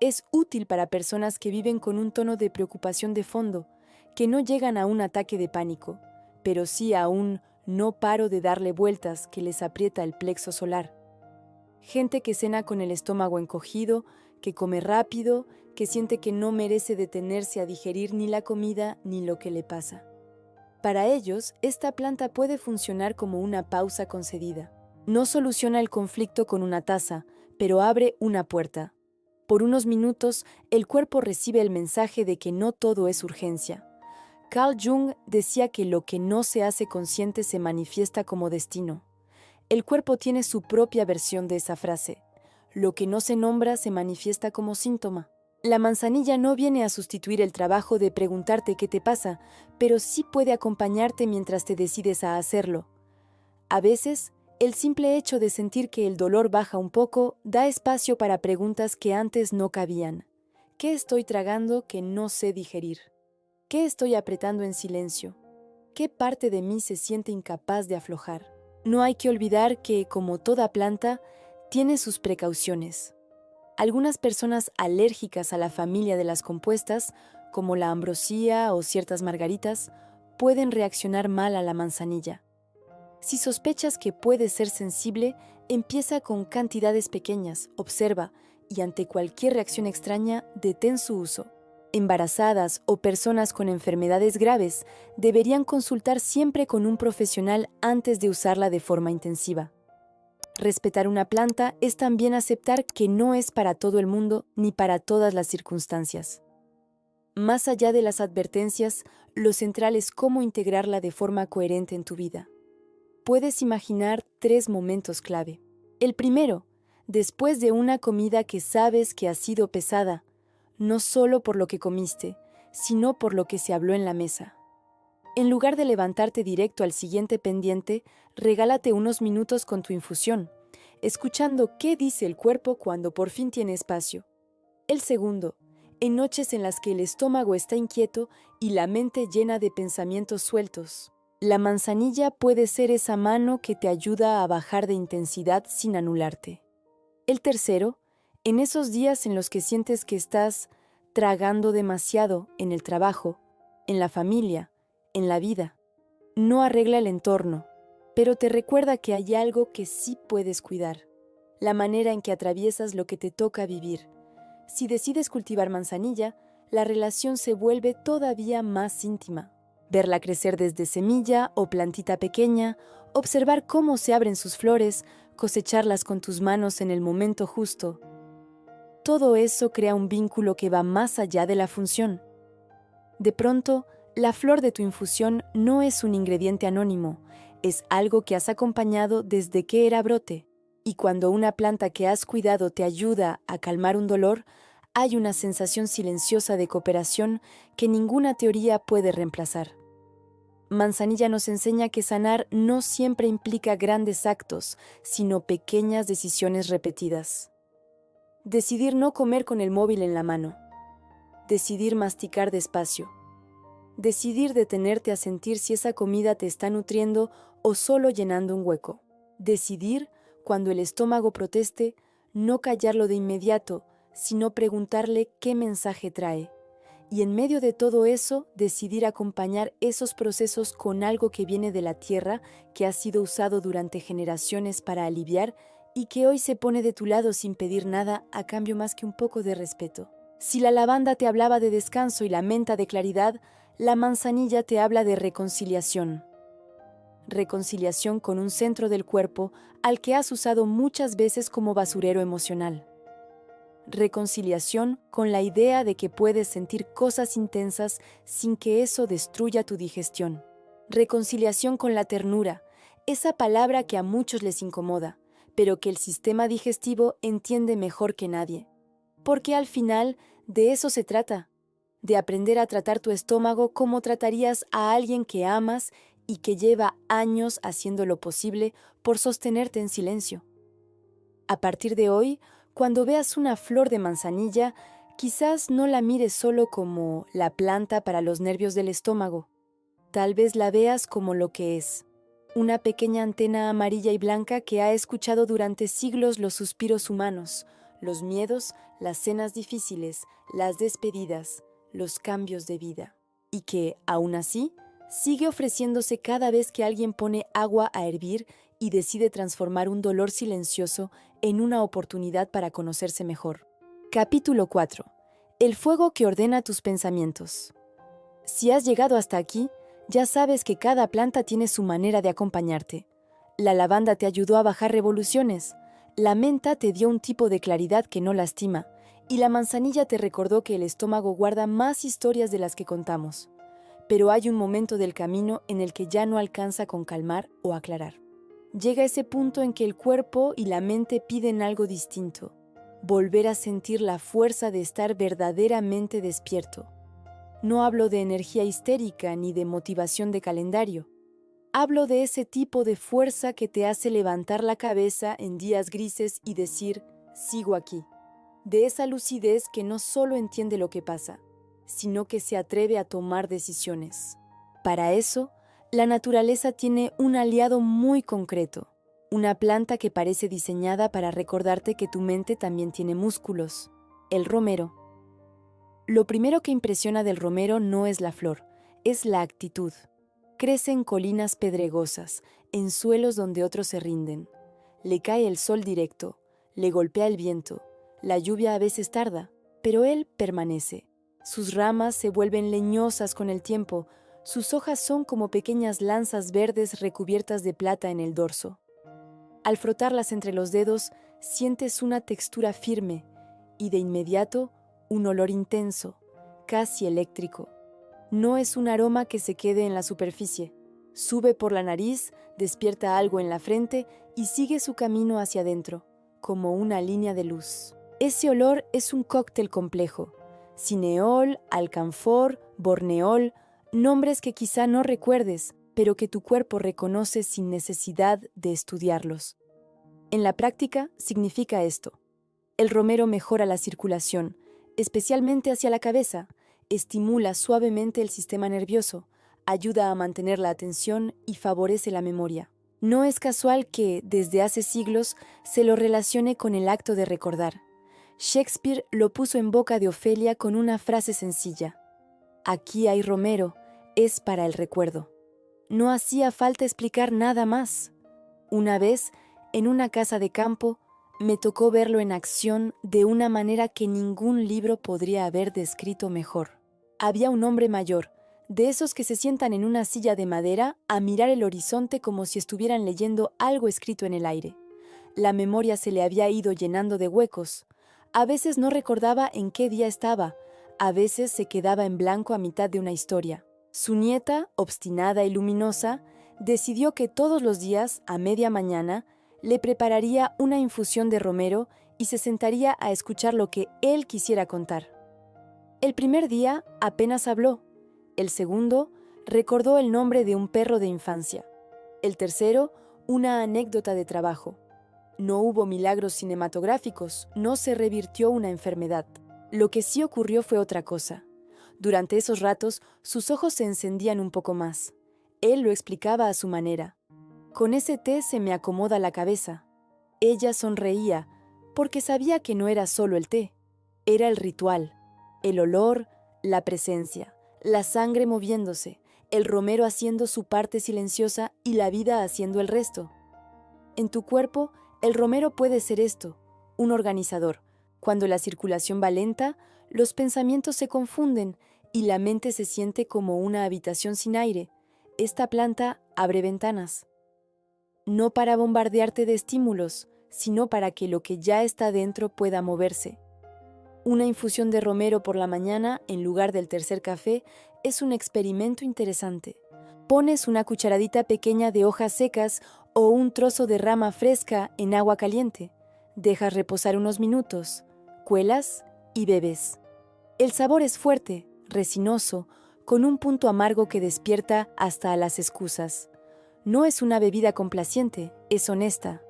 Es útil para personas que viven con un tono de preocupación de fondo, que no llegan a un ataque de pánico, pero sí a un no paro de darle vueltas que les aprieta el plexo solar. Gente que cena con el estómago encogido, que come rápido, que siente que no merece detenerse a digerir ni la comida ni lo que le pasa. Para ellos, esta planta puede funcionar como una pausa concedida. No soluciona el conflicto con una taza, pero abre una puerta. Por unos minutos, el cuerpo recibe el mensaje de que no todo es urgencia. Carl Jung decía que lo que no se hace consciente se manifiesta como destino. El cuerpo tiene su propia versión de esa frase. Lo que no se nombra se manifiesta como síntoma. La manzanilla no viene a sustituir el trabajo de preguntarte qué te pasa, pero sí puede acompañarte mientras te decides a hacerlo. A veces, El simple hecho de sentir que el dolor baja un poco da espacio para preguntas que antes no cabían. ¿Qué estoy tragando que no sé digerir? ¿Qué estoy apretando en silencio? ¿Qué parte de mí se siente incapaz de aflojar? No hay que olvidar que, como toda planta, tiene sus precauciones. Algunas personas alérgicas a la familia de las compuestas, como la ambrosía o ciertas margaritas, pueden reaccionar mal a la manzanilla. Si sospechas que puede ser sensible, empieza con cantidades pequeñas, observa y ante cualquier reacción extraña, detén su uso. Embarazadas o personas con enfermedades graves deberían consultar siempre con un profesional antes de usarla de forma intensiva. Respetar una planta es también aceptar que no es para todo el mundo ni para todas las circunstancias. Más allá de las advertencias, lo central es cómo integrarla de forma coherente en tu vida. Puedes imaginar 3 momentos clave. El primero, después de una comida que sabes que ha sido pesada, no solo por lo que comiste, sino por lo que se habló en la mesa. En lugar de levantarte directo al siguiente pendiente, regálate unos minutos con tu infusión, escuchando qué dice el cuerpo cuando por fin tiene espacio. El segundo, en noches en las que el estómago está inquieto y la mente llena de pensamientos sueltos. La manzanilla puede ser esa mano que te ayuda a bajar de intensidad sin anularte. El tercero, en esos días en los que sientes que estás tragando demasiado en el trabajo, en la familia, en la vida. No arregla el entorno, pero te recuerda que hay algo que sí puedes cuidar, la manera en que atraviesas lo que te toca vivir. Si decides cultivar manzanilla, la relación se vuelve todavía más íntima. Verla crecer desde semilla o plantita pequeña, observar cómo se abren sus flores, cosecharlas con tus manos en el momento justo. Todo eso crea un vínculo que va más allá de la función. De pronto, la flor de tu infusión no es un ingrediente anónimo, es algo que has acompañado desde que era brote. Y cuando una planta que has cuidado te ayuda a calmar un dolor, hay una sensación silenciosa de cooperación que ninguna teoría puede reemplazar. Manzanilla nos enseña que sanar no siempre implica grandes actos, sino pequeñas decisiones repetidas. Decidir no comer con el móvil en la mano. Decidir masticar despacio. Decidir detenerte a sentir si esa comida te está nutriendo o solo llenando un hueco. Decidir, cuando el estómago proteste, no callarlo de inmediato, sino preguntarle qué mensaje trae. Y en medio de todo eso, decidir acompañar esos procesos con algo que viene de la tierra, que ha sido usado durante generaciones para aliviar y que hoy se pone de tu lado sin pedir nada a cambio más que un poco de respeto. Si la lavanda te hablaba de descanso y la menta de claridad, la manzanilla te habla de reconciliación. Reconciliación con un centro del cuerpo al que has usado muchas veces como basurero emocional. Reconciliación con la idea de que puedes sentir cosas intensas sin que eso destruya tu digestión. Reconciliación con la ternura, esa palabra que a muchos les incomoda, pero que el sistema digestivo entiende mejor que nadie. Porque al final, de eso se trata, de aprender a tratar tu estómago como tratarías a alguien que amas y que lleva años haciendo lo posible por sostenerte en silencio. A partir de hoy, cuando veas una flor de manzanilla, quizás no la mires solo como la planta para los nervios del estómago. Tal vez la veas como lo que es, una pequeña antena amarilla y blanca que ha escuchado durante siglos los suspiros humanos, los miedos, las cenas difíciles, las despedidas, los cambios de vida. Y que, aún así, sigue ofreciéndose cada vez que alguien pone agua a hervir y decide transformar un dolor silencioso en una oportunidad para conocerse mejor. Capítulo 4. El fuego que ordena tus pensamientos. Si has llegado hasta aquí, ya sabes que cada planta tiene su manera de acompañarte. La lavanda te ayudó a bajar revoluciones, la menta te dio un tipo de claridad que no lastima, y la manzanilla te recordó que el estómago guarda más historias de las que contamos. Pero hay un momento del camino en el que ya no alcanza con calmar o aclarar. Llega ese punto en que el cuerpo y la mente piden algo distinto, volver a sentir la fuerza de estar verdaderamente despierto. No hablo de energía histérica ni de motivación de calendario. Hablo de ese tipo de fuerza que te hace levantar la cabeza en días grises y decir, sigo aquí. De esa lucidez que no solo entiende lo que pasa, sino que se atreve a tomar decisiones. Para eso, la naturaleza tiene un aliado muy concreto, una planta que parece diseñada para recordarte que tu mente también tiene músculos, el romero. Lo primero que impresiona del romero no es la flor, es la actitud. Crece en colinas pedregosas, en suelos donde otros se rinden. Le cae el sol directo, le golpea el viento, la lluvia a veces tarda, pero él permanece. Sus ramas se vuelven leñosas con el tiempo, sus hojas son como pequeñas lanzas verdes recubiertas de plata en el dorso. Al frotarlas entre los dedos, sientes una textura firme y de inmediato un olor intenso, casi eléctrico. No es un aroma que se quede en la superficie. Sube por la nariz, despierta algo en la frente y sigue su camino hacia adentro, como una línea de luz. Ese olor es un cóctel complejo. Cineol, alcanfor, borneol, nombres que quizá no recuerdes, pero que tu cuerpo reconoce sin necesidad de estudiarlos. En la práctica significa esto. El romero mejora la circulación, especialmente hacia la cabeza, estimula suavemente el sistema nervioso, ayuda a mantener la atención y favorece la memoria. No es casual que, desde hace siglos, se lo relacione con el acto de recordar. Shakespeare lo puso en boca de Ofelia con una frase sencilla. Aquí hay romero, es para el recuerdo. No hacía falta explicar nada más. Una vez, en una casa de campo, me tocó verlo en acción de una manera que ningún libro podría haber descrito mejor. Había un hombre mayor, de esos que se sientan en una silla de madera a mirar el horizonte como si estuvieran leyendo algo escrito en el aire. La memoria se le había ido llenando de huecos. A veces no recordaba en qué día estaba, a veces se quedaba en blanco a mitad de una historia. Su nieta, obstinada y luminosa, decidió que todos los días, a media mañana, le prepararía una infusión de romero y se sentaría a escuchar lo que él quisiera contar. El primer día apenas habló. El segundo recordó el nombre de un perro de infancia. El tercero, una anécdota de trabajo. No hubo milagros cinematográficos, no se revirtió una enfermedad. Lo que sí ocurrió fue otra cosa. Durante esos ratos, sus ojos se encendían un poco más. Él lo explicaba a su manera. Con ese té se me acomoda la cabeza. Ella sonreía, porque sabía que no era solo el té. Era el ritual, el olor, la presencia, la sangre moviéndose, el romero haciendo su parte silenciosa y la vida haciendo el resto. En tu cuerpo, el romero puede ser esto, un organizador. Cuando la circulación va lenta, los pensamientos se confunden y la mente se siente como una habitación sin aire. Esta planta abre ventanas. No para bombardearte de estímulos, sino para que lo que ya está dentro pueda moverse. Una infusión de romero por la mañana en lugar del tercer café es un experimento interesante. Pones una cucharadita pequeña de hojas secas o un trozo de rama fresca en agua caliente. Dejas reposar unos minutos, cuelas y bebes. El sabor es fuerte, resinoso, con un punto amargo que despierta hasta a las excusas. No es una bebida complaciente, es honesta.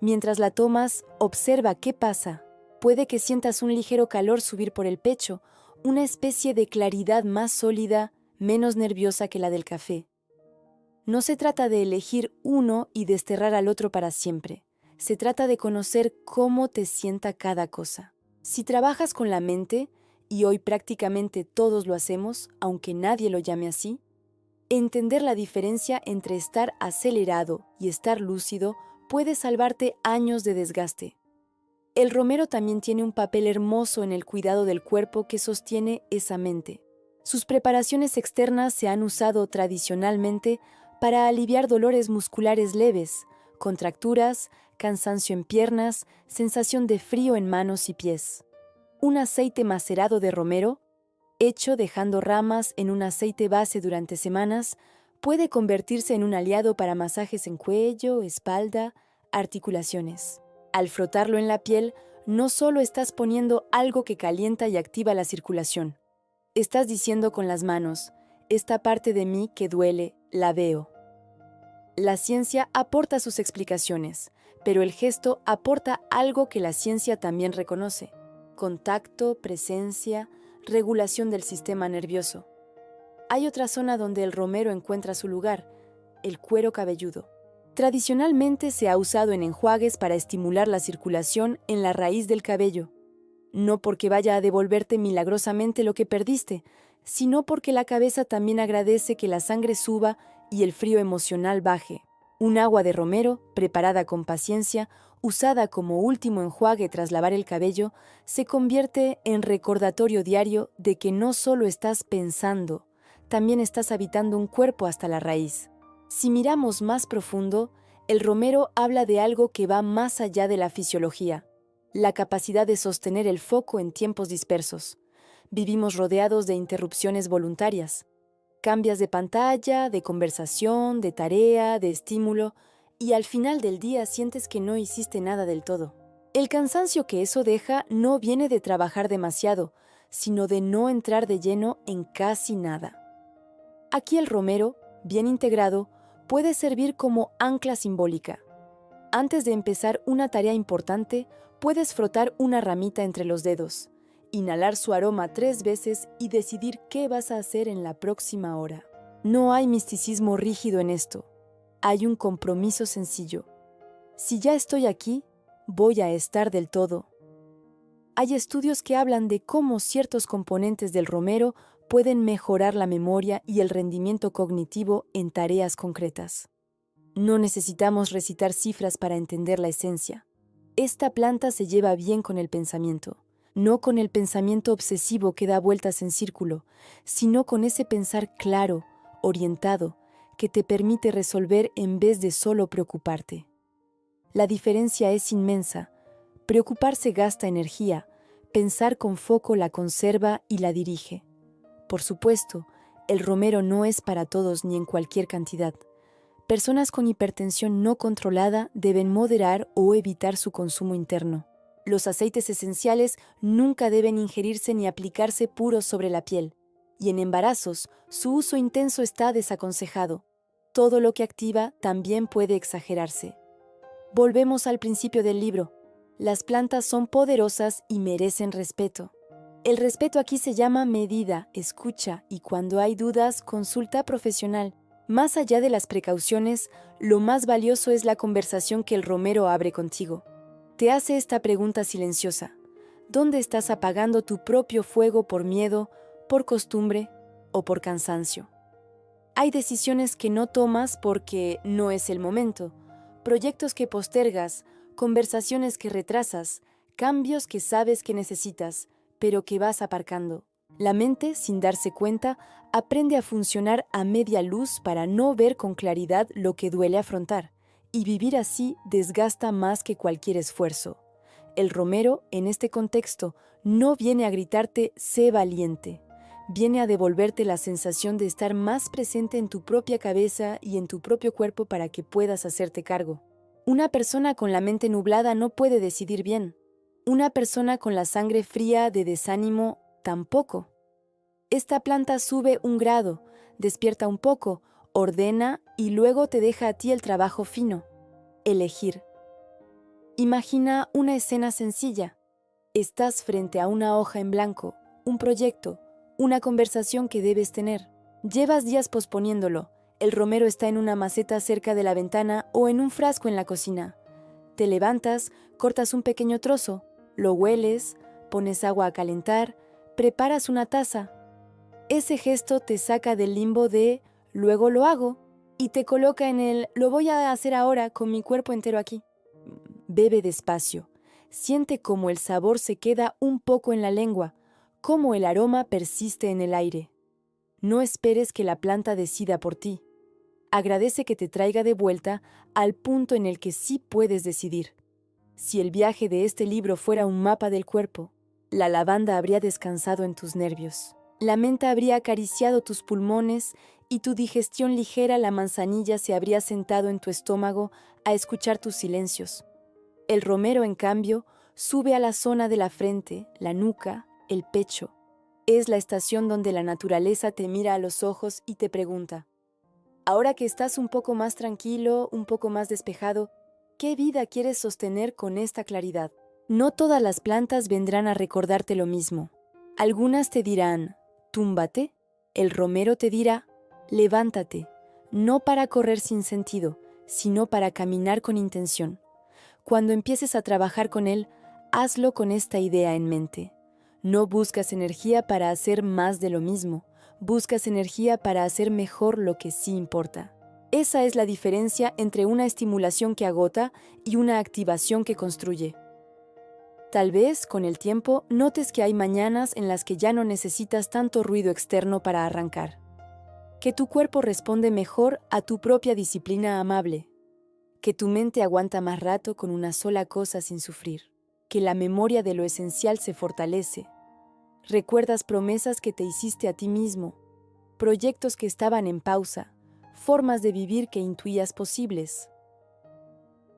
Mientras la tomas, observa qué pasa. Puede que sientas un ligero calor subir por el pecho, una especie de claridad más sólida, menos nerviosa que la del café. No se trata de elegir uno y desterrar al otro para siempre. Se trata de conocer cómo te sienta cada cosa. Si trabajas con la mente, y hoy prácticamente todos lo hacemos, aunque nadie lo llame así, entender la diferencia entre estar acelerado y estar lúcido puede salvarte años de desgaste. El romero también tiene un papel hermoso en el cuidado del cuerpo que sostiene esa mente. Sus preparaciones externas se han usado tradicionalmente para aliviar dolores musculares leves, contracturas, cansancio en piernas, sensación de frío en manos y pies. Un aceite macerado de romero, hecho dejando ramas en un aceite base durante semanas, puede convertirse en un aliado para masajes en cuello, espalda, articulaciones. Al frotarlo en la piel, no solo estás poniendo algo que calienta y activa la circulación. Estás diciendo con las manos, esta parte de mí que duele, la veo. La ciencia aporta sus explicaciones, pero el gesto aporta algo que la ciencia también reconoce: contacto, presencia, regulación del sistema nervioso. Hay otra zona donde el romero encuentra su lugar: el cuero cabelludo. Tradicionalmente se ha usado en enjuagues para estimular la circulación en la raíz del cabello, no porque vaya a devolverte milagrosamente lo que perdiste, sino porque la cabeza también agradece que la sangre suba y el frío emocional baje. Un agua de romero, preparada con paciencia, usada como último enjuague tras lavar el cabello, se convierte en recordatorio diario de que no solo estás pensando, también estás habitando un cuerpo hasta la raíz. Si miramos más profundo, el romero habla de algo que va más allá de la fisiología: la capacidad de sostener el foco en tiempos dispersos. Vivimos rodeados de interrupciones voluntarias. Cambias de pantalla, de conversación, de tarea, de estímulo, y al final del día sientes que no hiciste nada del todo. El cansancio que eso deja no viene de trabajar demasiado, sino de no entrar de lleno en casi nada. Aquí el romero, bien integrado, puede servir como ancla simbólica. Antes de empezar una tarea importante, puedes frotar una ramita entre los dedos, inhalar su aroma 3 veces y decidir qué vas a hacer en la próxima hora. No hay misticismo rígido en esto. Hay un compromiso sencillo. Si ya estoy aquí, voy a estar del todo. Hay estudios que hablan de cómo ciertos componentes del romero pueden mejorar la memoria y el rendimiento cognitivo en tareas concretas. No necesitamos recitar cifras para entender la esencia. Esta planta se lleva bien con el pensamiento, no con el pensamiento obsesivo que da vueltas en círculo, sino con ese pensar claro, orientado, que te permite resolver en vez de solo preocuparte. La diferencia es inmensa. Preocuparse gasta energía, pensar con foco la conserva y la dirige. Por supuesto, el romero no es para todos ni en cualquier cantidad. Personas con hipertensión no controlada deben moderar o evitar su consumo interno. Los aceites esenciales nunca deben ingerirse ni aplicarse puros sobre la piel. Y en embarazos, su uso intenso está desaconsejado. Todo lo que activa también puede exagerarse. Volvemos al principio del libro. Las plantas son poderosas y merecen respeto. El respeto aquí se llama medida, escucha y, cuando hay dudas, consulta profesional. Más allá de las precauciones, lo más valioso es la conversación que el romero abre contigo. Te hace esta pregunta silenciosa: ¿dónde estás apagando tu propio fuego por miedo, por costumbre o por cansancio? Hay decisiones que no tomas porque no es el momento, proyectos que postergas, conversaciones que retrasas, cambios que sabes que necesitas, pero que vas aparcando. La mente, sin darse cuenta, aprende a funcionar a media luz para no ver con claridad lo que duele afrontar, y vivir así desgasta más que cualquier esfuerzo. El romero, en este contexto, no viene a gritarte «sé valiente», viene a devolverte la sensación de estar más presente en tu propia cabeza y en tu propio cuerpo para que puedas hacerte cargo. Una persona con la mente nublada no puede decidir bien. Una persona con la sangre fría de desánimo tampoco. Esta planta sube un grado, despierta un poco, ordena y luego te deja a ti el trabajo fino: elegir. Imagina una escena sencilla. Estás frente a una hoja en blanco, un proyecto, una conversación que debes tener. Llevas días posponiéndolo. El romero está en una maceta cerca de la ventana o en un frasco en la cocina. Te levantas, cortas un pequeño trozo, lo hueles, pones agua a calentar, preparas una taza. Ese gesto te saca del limbo de «luego lo hago» y te coloca en el «lo voy a hacer ahora con mi cuerpo entero aquí». Bebe despacio. Siente cómo el sabor se queda un poco en la lengua, cómo el aroma persiste en el aire. No esperes que la planta decida por ti. Agradece que te traiga de vuelta al punto en el que sí puedes decidir. Si el viaje de este libro fuera un mapa del cuerpo, la lavanda habría descansado en tus nervios. La menta habría acariciado tus pulmones y tu digestión ligera, la manzanilla, se habría sentado en tu estómago a escuchar tus silencios. El romero, en cambio, sube a la zona de la frente, la nuca, el pecho. Es la estación donde la naturaleza te mira a los ojos y te pregunta: Ahora que estás un poco más tranquilo, un poco más despejado, ¿qué vida quieres sostener con esta claridad? No todas las plantas vendrán a recordarte lo mismo. Algunas te dirán, túmbate. El romero te dirá, levántate, no para correr sin sentido, sino para caminar con intención. Cuando empieces a trabajar con él, hazlo con esta idea en mente. No buscas energía para hacer más de lo mismo, buscas energía para hacer mejor lo que sí importa. Esa es la diferencia entre una estimulación que agota y una activación que construye. Tal vez, con el tiempo, notes que hay mañanas en las que ya no necesitas tanto ruido externo para arrancar. Que tu cuerpo responde mejor a tu propia disciplina amable. Que tu mente aguanta más rato con una sola cosa sin sufrir. Que la memoria de lo esencial se fortalece. Recuerdas promesas que te hiciste a ti mismo, proyectos que estaban en pausa, formas de vivir que intuías posibles.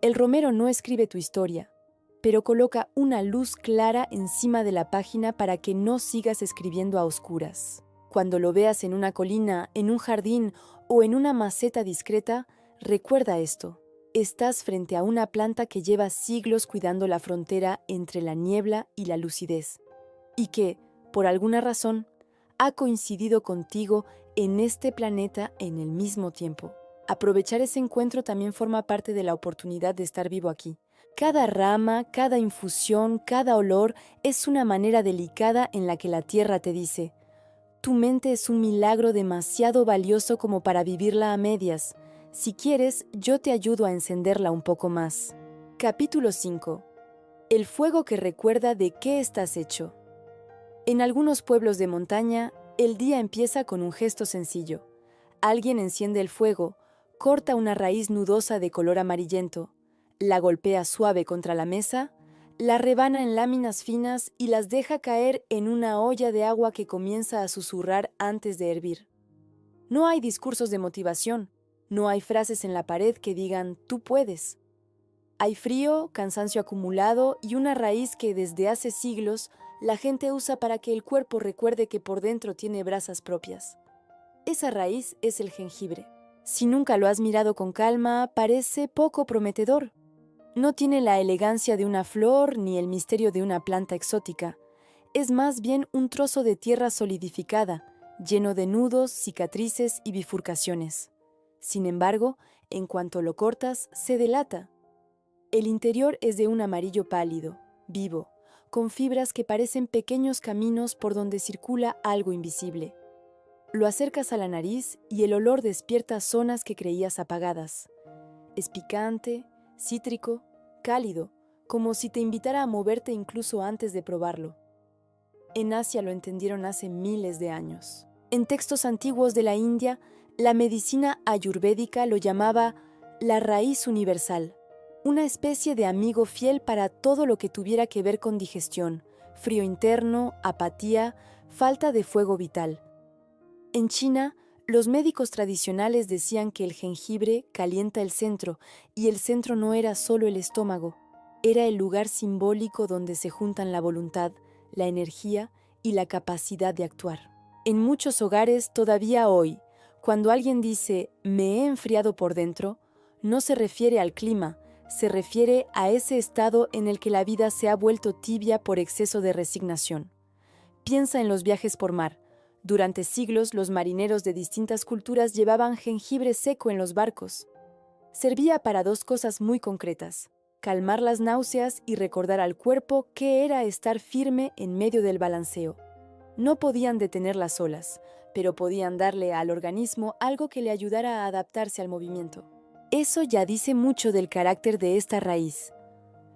El romero no escribe tu historia, pero coloca una luz clara encima de la página para que no sigas escribiendo a oscuras. Cuando lo veas en una colina, en un jardín o en una maceta discreta, recuerda esto. Estás frente a una planta que lleva siglos cuidando la frontera entre la niebla y la lucidez, y que, por alguna razón, ha coincidido contigo en este planeta en el mismo tiempo. Aprovechar ese encuentro también forma parte de la oportunidad de estar vivo aquí. Cada rama, cada infusión, cada olor es una manera delicada en la que la tierra te dice: tu mente es un milagro demasiado valioso como para vivirla a medias. Si quieres, yo te ayudo a encenderla un poco más. Capítulo 5. El fuego que recuerda de qué estás hecho. En algunos pueblos de montaña, el día empieza con un gesto sencillo. Alguien enciende el fuego, corta una raíz nudosa de color amarillento, la golpea suave contra la mesa, la rebana en láminas finas y las deja caer en una olla de agua que comienza a susurrar antes de hervir. No hay discursos de motivación, no hay frases en la pared que digan «tú puedes». Hay frío, cansancio acumulado y una raíz que desde hace siglos la gente usa para que el cuerpo recuerde que por dentro tiene brasas propias. Esa raíz es el jengibre. Si nunca lo has mirado con calma, parece poco prometedor. No tiene la elegancia de una flor ni el misterio de una planta exótica. Es más bien un trozo de tierra solidificada, lleno de nudos, cicatrices y bifurcaciones. Sin embargo, en cuanto lo cortas, se delata. El interior es de un amarillo pálido, vivo, con fibras que parecen pequeños caminos por donde circula algo invisible. Lo acercas a la nariz y el olor despierta zonas que creías apagadas. Es picante, cítrico, cálido, como si te invitara a moverte incluso antes de probarlo. En Asia lo entendieron hace miles de años. En textos antiguos de la India, la medicina ayurvédica lo llamaba la raíz universal, una especie de amigo fiel para todo lo que tuviera que ver con digestión, frío interno, apatía, falta de fuego vital. En China, los médicos tradicionales decían que el jengibre calienta el centro, y el centro no era solo el estómago, era el lugar simbólico donde se juntan la voluntad, la energía y la capacidad de actuar. En muchos hogares, todavía hoy, cuando alguien dice «me he enfriado por dentro», no se refiere al clima, se refiere a ese estado en el que la vida se ha vuelto tibia por exceso de resignación. Piensa en los viajes por mar. Durante siglos, los marineros de distintas culturas llevaban jengibre seco en los barcos. Servía para dos cosas muy concretas: calmar las náuseas y recordar al cuerpo qué era estar firme en medio del balanceo. No podían detener las olas, pero podían darle al organismo algo que le ayudara a adaptarse al movimiento. Eso ya dice mucho del carácter de esta raíz.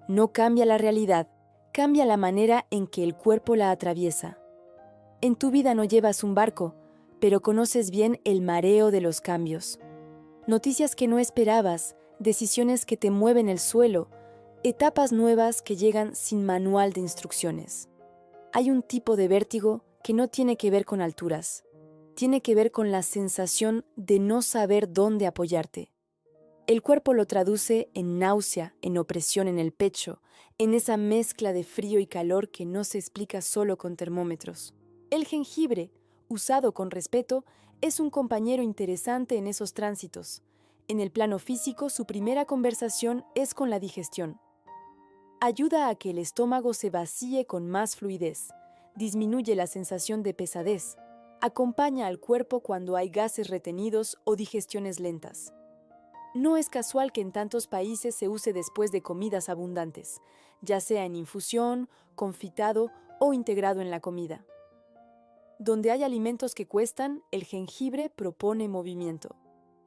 No cambia la realidad, cambia la manera en que el cuerpo la atraviesa. En tu vida no llevas un barco, pero conoces bien el mareo de los cambios. Noticias que no esperabas, decisiones que te mueven el suelo, etapas nuevas que llegan sin manual de instrucciones. Hay un tipo de vértigo que no tiene que ver con alturas, tiene que ver con la sensación de no saber dónde apoyarte. El cuerpo lo traduce en náusea, en opresión en el pecho, en esa mezcla de frío y calor que no se explica solo con termómetros. El jengibre, usado con respeto, Es un compañero interesante en esos tránsitos. En el plano físico, su primera conversación es con la digestión. Ayuda a que el estómago se vacíe con más fluidez, disminuye la sensación de pesadez, acompaña al cuerpo cuando hay gases retenidos o digestiones lentas. No es casual que en tantos países se use después de comidas abundantes, ya sea en infusión, confitado o integrado en la comida. Donde hay alimentos que cuestan, el jengibre propone movimiento.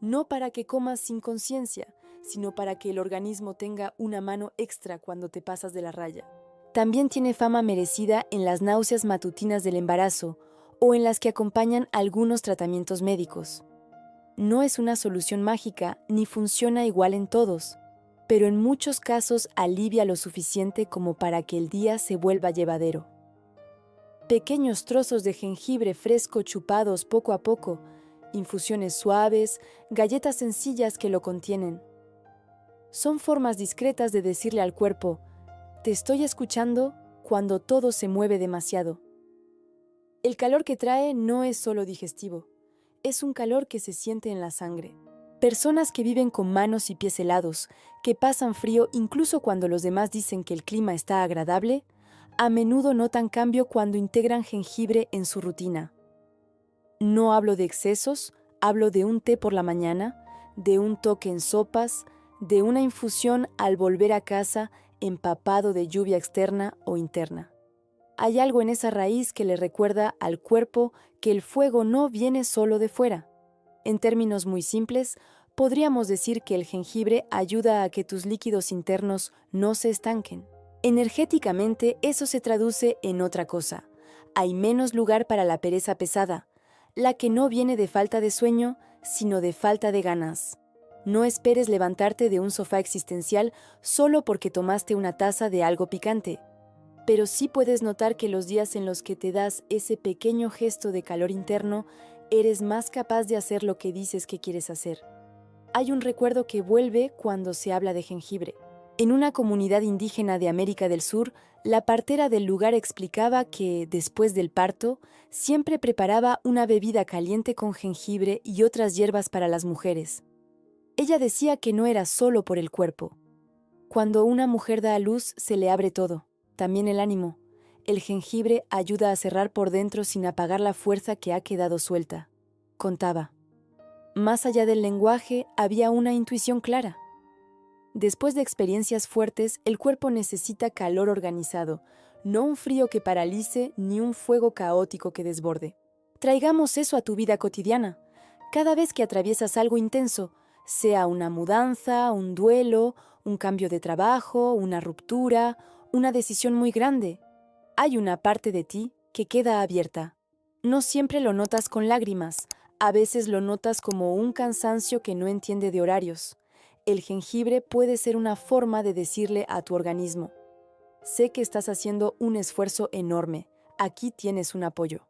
No para que comas sin conciencia, sino para que el organismo tenga una mano extra cuando te pasas de la raya. También tiene fama merecida en las náuseas matutinas del embarazo o en las que acompañan algunos tratamientos médicos. No es una solución mágica ni funciona igual en todos, pero en muchos casos alivia lo suficiente como para que el día se vuelva llevadero. Pequeños trozos de jengibre fresco chupados poco a poco, infusiones suaves, galletas sencillas que lo contienen. Son formas discretas de decirle al cuerpo, te estoy escuchando cuando todo se mueve demasiado. El calor que trae no es solo digestivo, es un calor que se siente en la sangre. Personas que viven con manos y pies helados, que pasan frío incluso cuando los demás dicen que el clima está agradable, a menudo notan cambio cuando integran jengibre en su rutina. No hablo de excesos, hablo de un té por la mañana, de un toque en sopas, de una infusión al volver a casa empapado de lluvia externa o interna. Hay algo en esa raíz que le recuerda al cuerpo que el fuego no viene solo de fuera. En términos muy simples, podríamos decir que el jengibre ayuda a que tus líquidos internos no se estanquen. Energéticamente, eso se traduce en otra cosa. Hay menos lugar para la pereza pesada, la que no viene de falta de sueño, sino de falta de ganas. No esperes levantarte de un sofá existencial solo porque tomaste una taza de algo picante. Pero sí puedes notar que los días en los que te das ese pequeño gesto de calor interno, eres más capaz de hacer lo que dices que quieres hacer. Hay un recuerdo que vuelve cuando se habla de jengibre. En una comunidad indígena de América del Sur, la partera del lugar explicaba que, después del parto, siempre preparaba una bebida caliente con jengibre y otras hierbas para las mujeres. Ella decía que no era solo por el cuerpo. Cuando una mujer da a luz, se le abre todo. También el ánimo. El jengibre ayuda a cerrar por dentro sin apagar la fuerza que ha quedado suelta. Contaba. Más allá del lenguaje, había una intuición clara. Después de experiencias fuertes, el cuerpo necesita calor organizado, no un frío que paralice ni un fuego caótico que desborde. Traigamos eso a tu vida cotidiana. Cada vez que atraviesas algo intenso, sea una mudanza, un duelo, un cambio de trabajo, una ruptura, una decisión muy grande, hay una parte de ti que queda abierta. No siempre lo notas con lágrimas, a veces lo notas como un cansancio que no entiende de horarios. El jengibre puede ser una forma de decirle a tu organismo, sé que estás haciendo un esfuerzo enorme, aquí tienes un apoyo.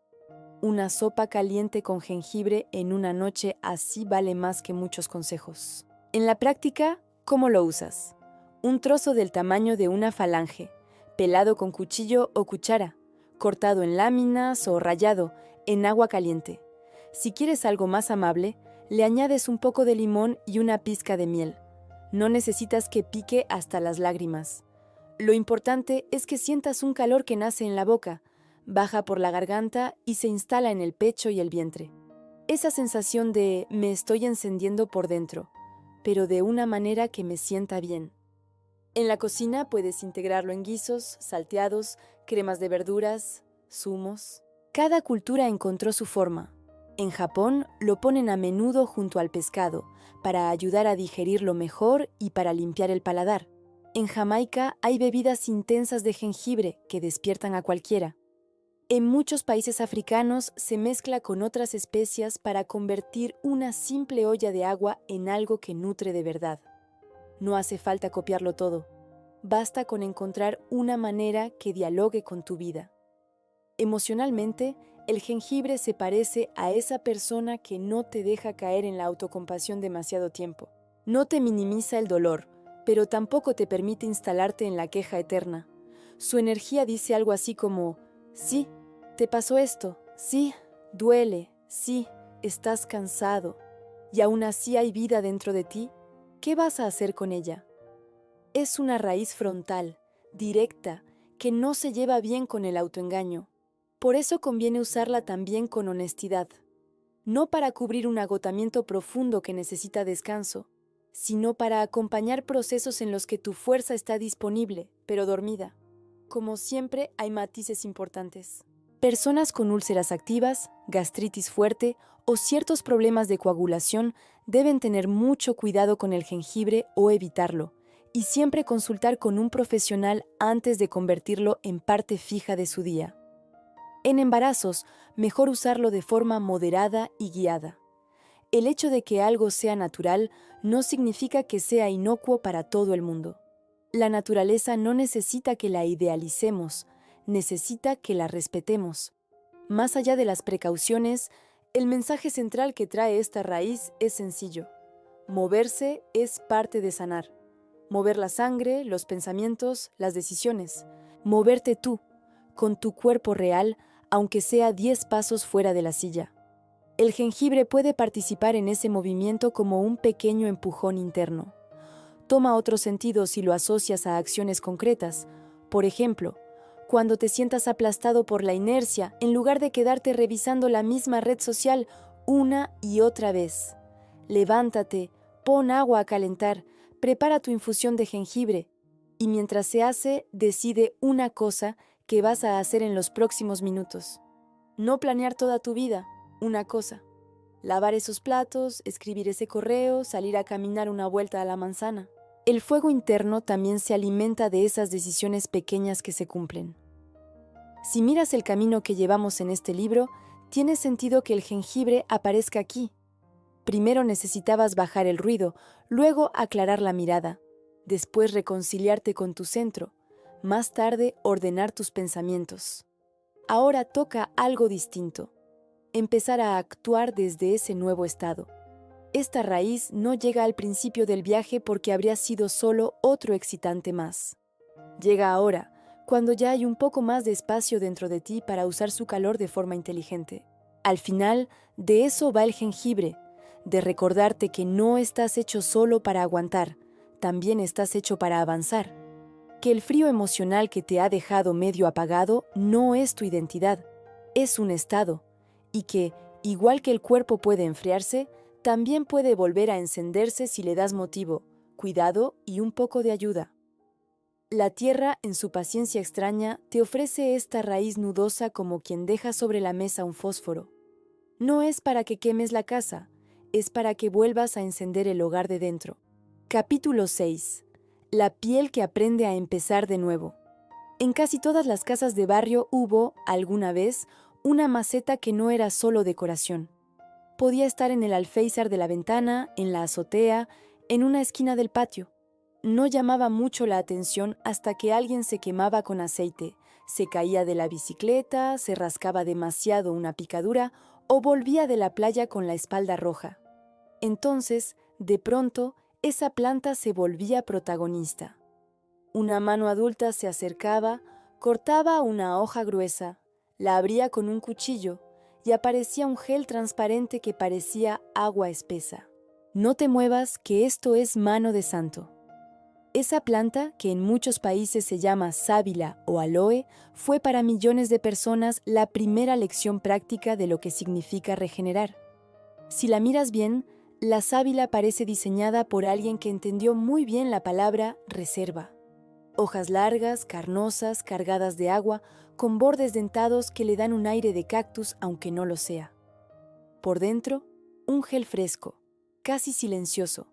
Una sopa caliente con jengibre en una noche así vale más que muchos consejos. En la práctica, ¿cómo lo usas? Un trozo del tamaño de una falange, pelado con cuchillo o cuchara, cortado en láminas o rallado en agua caliente. Si quieres algo más amable, le añades un poco de limón y una pizca de miel. No necesitas que pique hasta las lágrimas. Lo importante es que sientas un calor que nace en la boca, baja por la garganta y se instala en el pecho y el vientre. Esa sensación de me estoy encendiendo por dentro, pero de una manera que me sienta bien. En la cocina puedes integrarlo en guisos, salteados, cremas de verduras, zumos. Cada cultura encontró su forma. En Japón lo ponen a menudo junto al pescado, para ayudar a digerirlo mejor y para limpiar el paladar. En Jamaica hay bebidas intensas de jengibre que despiertan a cualquiera. En muchos países africanos se mezcla con otras especias para convertir una simple olla de agua en algo que nutre de verdad. No hace falta copiarlo todo. Basta con encontrar una manera que dialogue con tu vida. Emocionalmente, el jengibre se parece a esa persona que no te deja caer en la autocompasión demasiado tiempo. No te minimiza el dolor, pero tampoco te permite instalarte en la queja eterna. Su energía dice algo así como, sí, te pasó esto, sí, duele, sí, estás cansado y aún así hay vida dentro de ti, ¿qué vas a hacer con ella? Es una raíz frontal, directa, que no se lleva bien con el autoengaño. Por eso conviene usarla también con honestidad, no para cubrir un agotamiento profundo que necesita descanso, sino para acompañar procesos en los que tu fuerza está disponible, pero dormida. Como siempre, hay matices importantes. Personas con úlceras activas, gastritis fuerte o ciertos problemas de coagulación deben tener mucho cuidado con el jengibre o evitarlo, y siempre consultar con un profesional antes de convertirlo en parte fija de su día. En embarazos, mejor usarlo de forma moderada y guiada. El hecho de que algo sea natural no significa que sea inocuo para todo el mundo. La naturaleza no necesita que la idealicemos, necesita que la respetemos. Más allá de las precauciones, el mensaje central que trae esta raíz es sencillo. Moverse es parte de sanar. Mover la sangre, los pensamientos, las decisiones. Moverte tú, con tu cuerpo real, aunque sea 10 pasos fuera de la silla. El jengibre puede participar en ese movimiento como un pequeño empujón interno. Toma otro sentido si lo asocias a acciones concretas. Por ejemplo, cuando te sientas aplastado por la inercia, en lugar de quedarte revisando la misma red social una y otra vez. Levántate, pon agua a calentar, prepara tu infusión de jengibre y mientras se hace, decide una cosa que vas a hacer en los próximos minutos. No planear toda tu vida, una cosa. Lavar esos platos, escribir ese correo, salir a caminar una vuelta a la manzana. El fuego interno también se alimenta de esas decisiones pequeñas que se cumplen. Si miras el camino que llevamos en este libro, tiene sentido que el jengibre aparezca aquí. Primero necesitabas bajar el ruido, luego aclarar la mirada, después reconciliarte con tu centro, más tarde ordenar tus pensamientos. Ahora toca algo distinto, empezar a actuar desde ese nuevo estado. Esta raíz no llega al principio del viaje porque habría sido solo otro excitante más. Llega ahora, cuando ya hay un poco más de espacio dentro de ti para usar su calor de forma inteligente. Al final, de eso va el jengibre, de recordarte que no estás hecho solo para aguantar, también estás hecho para avanzar. Que el frío emocional que te ha dejado medio apagado no es tu identidad, es un estado, y que, igual que el cuerpo puede enfriarse, también puede volver a encenderse si le das motivo, cuidado y un poco de ayuda. La tierra, en su paciencia extraña, te ofrece esta raíz nudosa como quien deja sobre la mesa un fósforo. No es para que quemes la casa, es para que vuelvas a encender el hogar de dentro. Capítulo 6. La piel que aprende a empezar de nuevo. En casi todas las casas de barrio hubo, alguna vez, una maceta que no era solo decoración. Podía estar en el alféizar de la ventana, en la azotea, en una esquina del patio. No llamaba mucho la atención hasta que alguien se quemaba con aceite, se caía de la bicicleta, se rascaba demasiado una picadura o volvía de la playa con la espalda roja. Entonces, de pronto, esa planta se volvía protagonista. Una mano adulta se acercaba, cortaba una hoja gruesa, la abría con un cuchillo y aparecía un gel transparente que parecía agua espesa. No te muevas, que esto es mano de santo. Esa planta, que en muchos países se llama sábila o aloe, fue para millones de personas la primera lección práctica de lo que significa regenerar. Si la miras bien, la sábila parece diseñada por alguien que entendió muy bien la palabra reserva. Hojas largas, carnosas, cargadas de agua, con bordes dentados que le dan un aire de cactus aunque no lo sea. Por dentro, un gel fresco, casi silencioso,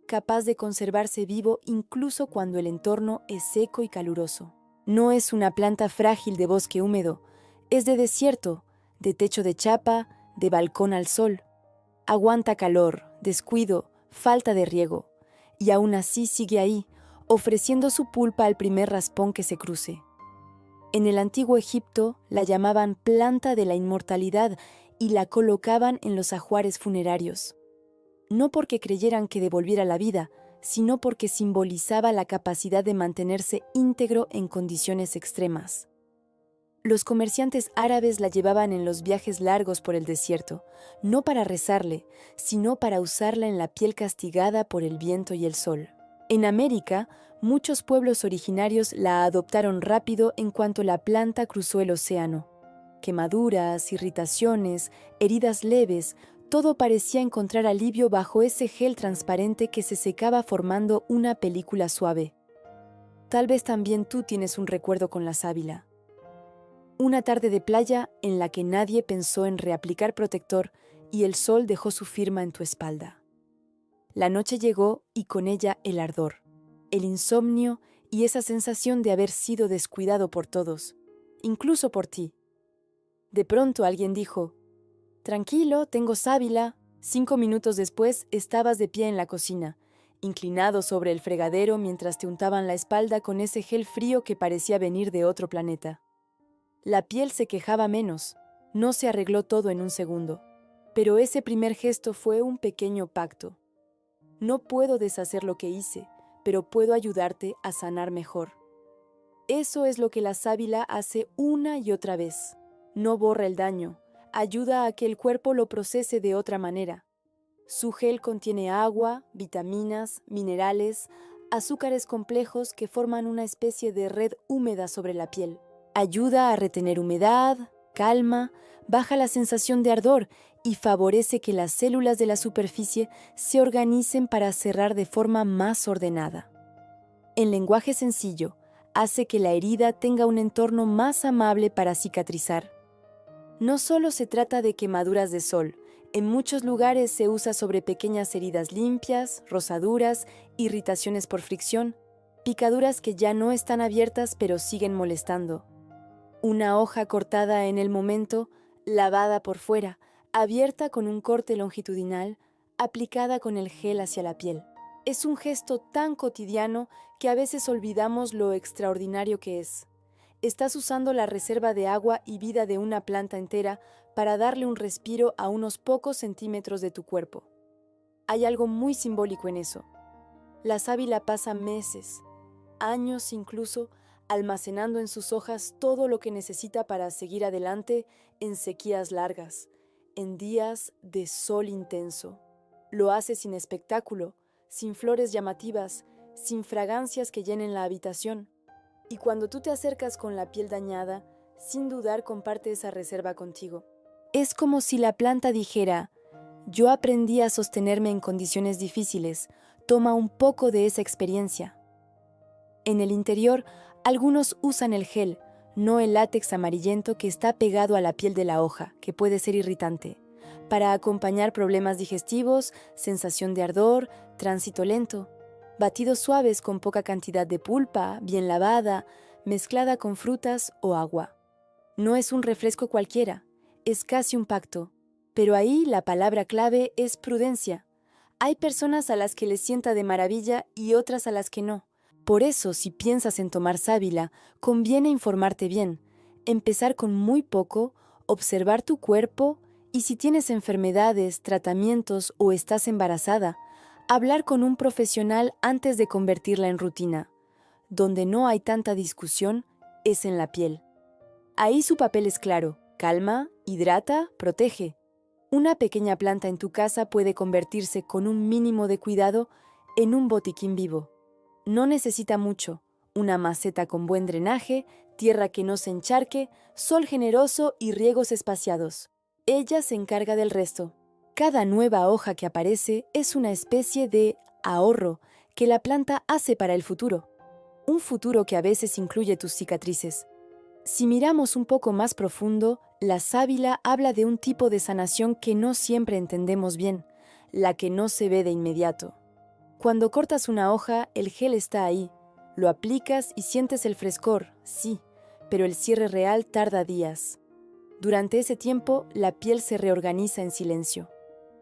capaz de conservarse vivo incluso cuando el entorno es seco y caluroso. No es una planta frágil de bosque húmedo, es de desierto, de techo de chapa, de balcón al sol. Aguanta calor, descuido, falta de riego, y aún así sigue ahí, ofreciendo su pulpa al primer raspón que se cruce. En el antiguo Egipto la llamaban planta de la inmortalidad y la colocaban en los ajuares funerarios. No porque creyeran que devolviera la vida, sino porque simbolizaba la capacidad de mantenerse íntegro en condiciones extremas. Los comerciantes árabes la llevaban en los viajes largos por el desierto, no para rezarle, sino para usarla en la piel castigada por el viento y el sol. En América, muchos pueblos originarios la adoptaron rápido en cuanto la planta cruzó el océano. Quemaduras, irritaciones, heridas leves, todo parecía encontrar alivio bajo ese gel transparente que se secaba formando una película suave. Tal vez también tú tienes un recuerdo con la sábila. Una tarde de playa en la que nadie pensó en reaplicar protector y el sol dejó su firma en tu espalda. La noche llegó y con ella el ardor, el insomnio y esa sensación de haber sido descuidado por todos, incluso por ti. De pronto alguien dijo: «Tranquilo, tengo sábila». 5 minutos después estabas de pie en la cocina, inclinado sobre el fregadero mientras te untaban la espalda con ese gel frío que parecía venir de otro planeta. La piel se quejaba menos, no se arregló todo en un segundo, pero ese primer gesto fue un pequeño pacto. No puedo deshacer lo que hice, pero puedo ayudarte a sanar mejor. Eso es lo que la sábila hace una y otra vez. No borra el daño, ayuda a que el cuerpo lo procese de otra manera. Su gel contiene agua, vitaminas, minerales, azúcares complejos que forman una especie de red húmeda sobre la piel. Ayuda a retener humedad, calma, baja la sensación de ardor y favorece que las células de la superficie se organicen para cerrar de forma más ordenada. En lenguaje sencillo, hace que la herida tenga un entorno más amable para cicatrizar. No solo se trata de quemaduras de sol, en muchos lugares se usa sobre pequeñas heridas limpias, rosaduras, irritaciones por fricción, picaduras que ya no están abiertas pero siguen molestando. Una hoja cortada en el momento, lavada por fuera, abierta con un corte longitudinal, aplicada con el gel hacia la piel. Es un gesto tan cotidiano que a veces olvidamos lo extraordinario que es. Estás usando la reserva de agua y vida de una planta entera para darle un respiro a unos pocos centímetros de tu cuerpo. Hay algo muy simbólico en eso. La sábila pasa meses, años incluso, almacenando en sus hojas todo lo que necesita para seguir adelante en sequías largas, en días de sol intenso. Lo hace sin espectáculo, sin flores llamativas, sin fragancias que llenen la habitación. Y cuando tú te acercas con la piel dañada, sin dudar comparte esa reserva contigo. Es como si la planta dijera: «Yo aprendí a sostenerme en condiciones difíciles, toma un poco de esa experiencia». En el interior, algunos usan el gel, no el látex amarillento que está pegado a la piel de la hoja, que puede ser irritante, para acompañar problemas digestivos, sensación de ardor, tránsito lento. Batidos suaves con poca cantidad de pulpa, bien lavada, mezclada con frutas o agua. No es un refresco cualquiera, es casi un pacto. Pero ahí la palabra clave es prudencia. Hay personas a las que les sienta de maravilla y otras a las que no. Por eso, si piensas en tomar sábila, conviene informarte bien, empezar con muy poco, observar tu cuerpo y si tienes enfermedades, tratamientos o estás embarazada, hablar con un profesional antes de convertirla en rutina. Donde no hay tanta discusión es en la piel. Ahí su papel es claro: calma, hidrata, protege. Una pequeña planta en tu casa puede convertirse con un mínimo de cuidado en un botiquín vivo. No necesita mucho: una maceta con buen drenaje, tierra que no se encharque, sol generoso y riegos espaciados. Ella se encarga del resto. Cada nueva hoja que aparece es una especie de ahorro que la planta hace para el futuro. Un futuro que a veces incluye tus cicatrices. Si miramos un poco más profundo, la sábila habla de un tipo de sanación que no siempre entendemos bien, la que no se ve de inmediato. Cuando cortas una hoja, el gel está ahí. Lo aplicas y sientes el frescor, sí, pero el cierre real tarda días. Durante ese tiempo, la piel se reorganiza en silencio.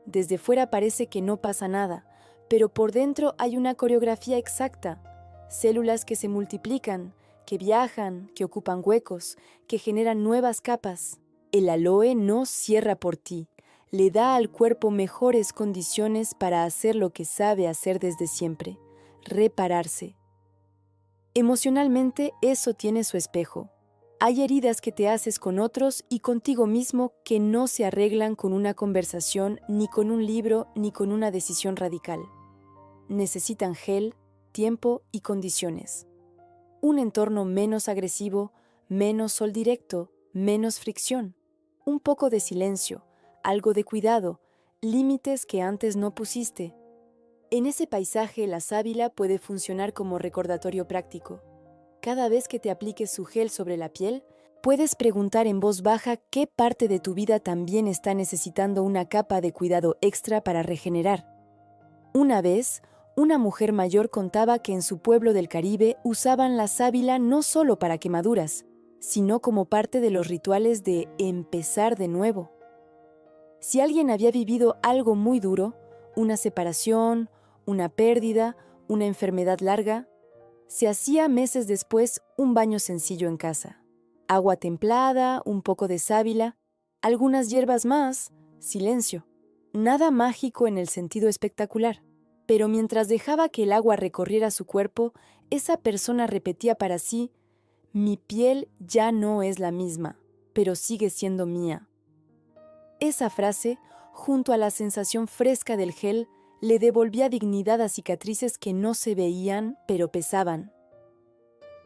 Desde fuera parece que no pasa nada, pero por dentro hay una coreografía exacta. Células que se multiplican, que viajan, que ocupan huecos, que generan nuevas capas. El aloe no cierra por ti. Le da al cuerpo mejores condiciones para hacer lo que sabe hacer desde siempre: repararse. Emocionalmente, eso tiene su espejo. Hay heridas que te haces con otros y contigo mismo que no se arreglan con una conversación, ni con un libro, ni con una decisión radical. Necesitan gel, tiempo y condiciones. Un entorno menos agresivo, menos sol directo, menos fricción. Un poco de silencio, algo de cuidado, límites que antes no pusiste. En ese paisaje, la sábila puede funcionar como recordatorio práctico. Cada vez que te apliques su gel sobre la piel, puedes preguntar en voz baja qué parte de tu vida también está necesitando una capa de cuidado extra para regenerar. Una vez, una mujer mayor contaba que en su pueblo del Caribe usaban la sábila no solo para quemaduras, sino como parte de los rituales de empezar de nuevo. Si alguien había vivido algo muy duro, una separación, una pérdida, una enfermedad larga, se hacía meses después un baño sencillo en casa. Agua templada, un poco de sábila, algunas hierbas más, silencio. Nada mágico en el sentido espectacular. Pero mientras dejaba que el agua recorriera su cuerpo, esa persona repetía para sí: mi piel ya no es la misma, pero sigue siendo mía. Esa frase, junto a la sensación fresca del gel, le devolvía dignidad a cicatrices que no se veían, pero pesaban.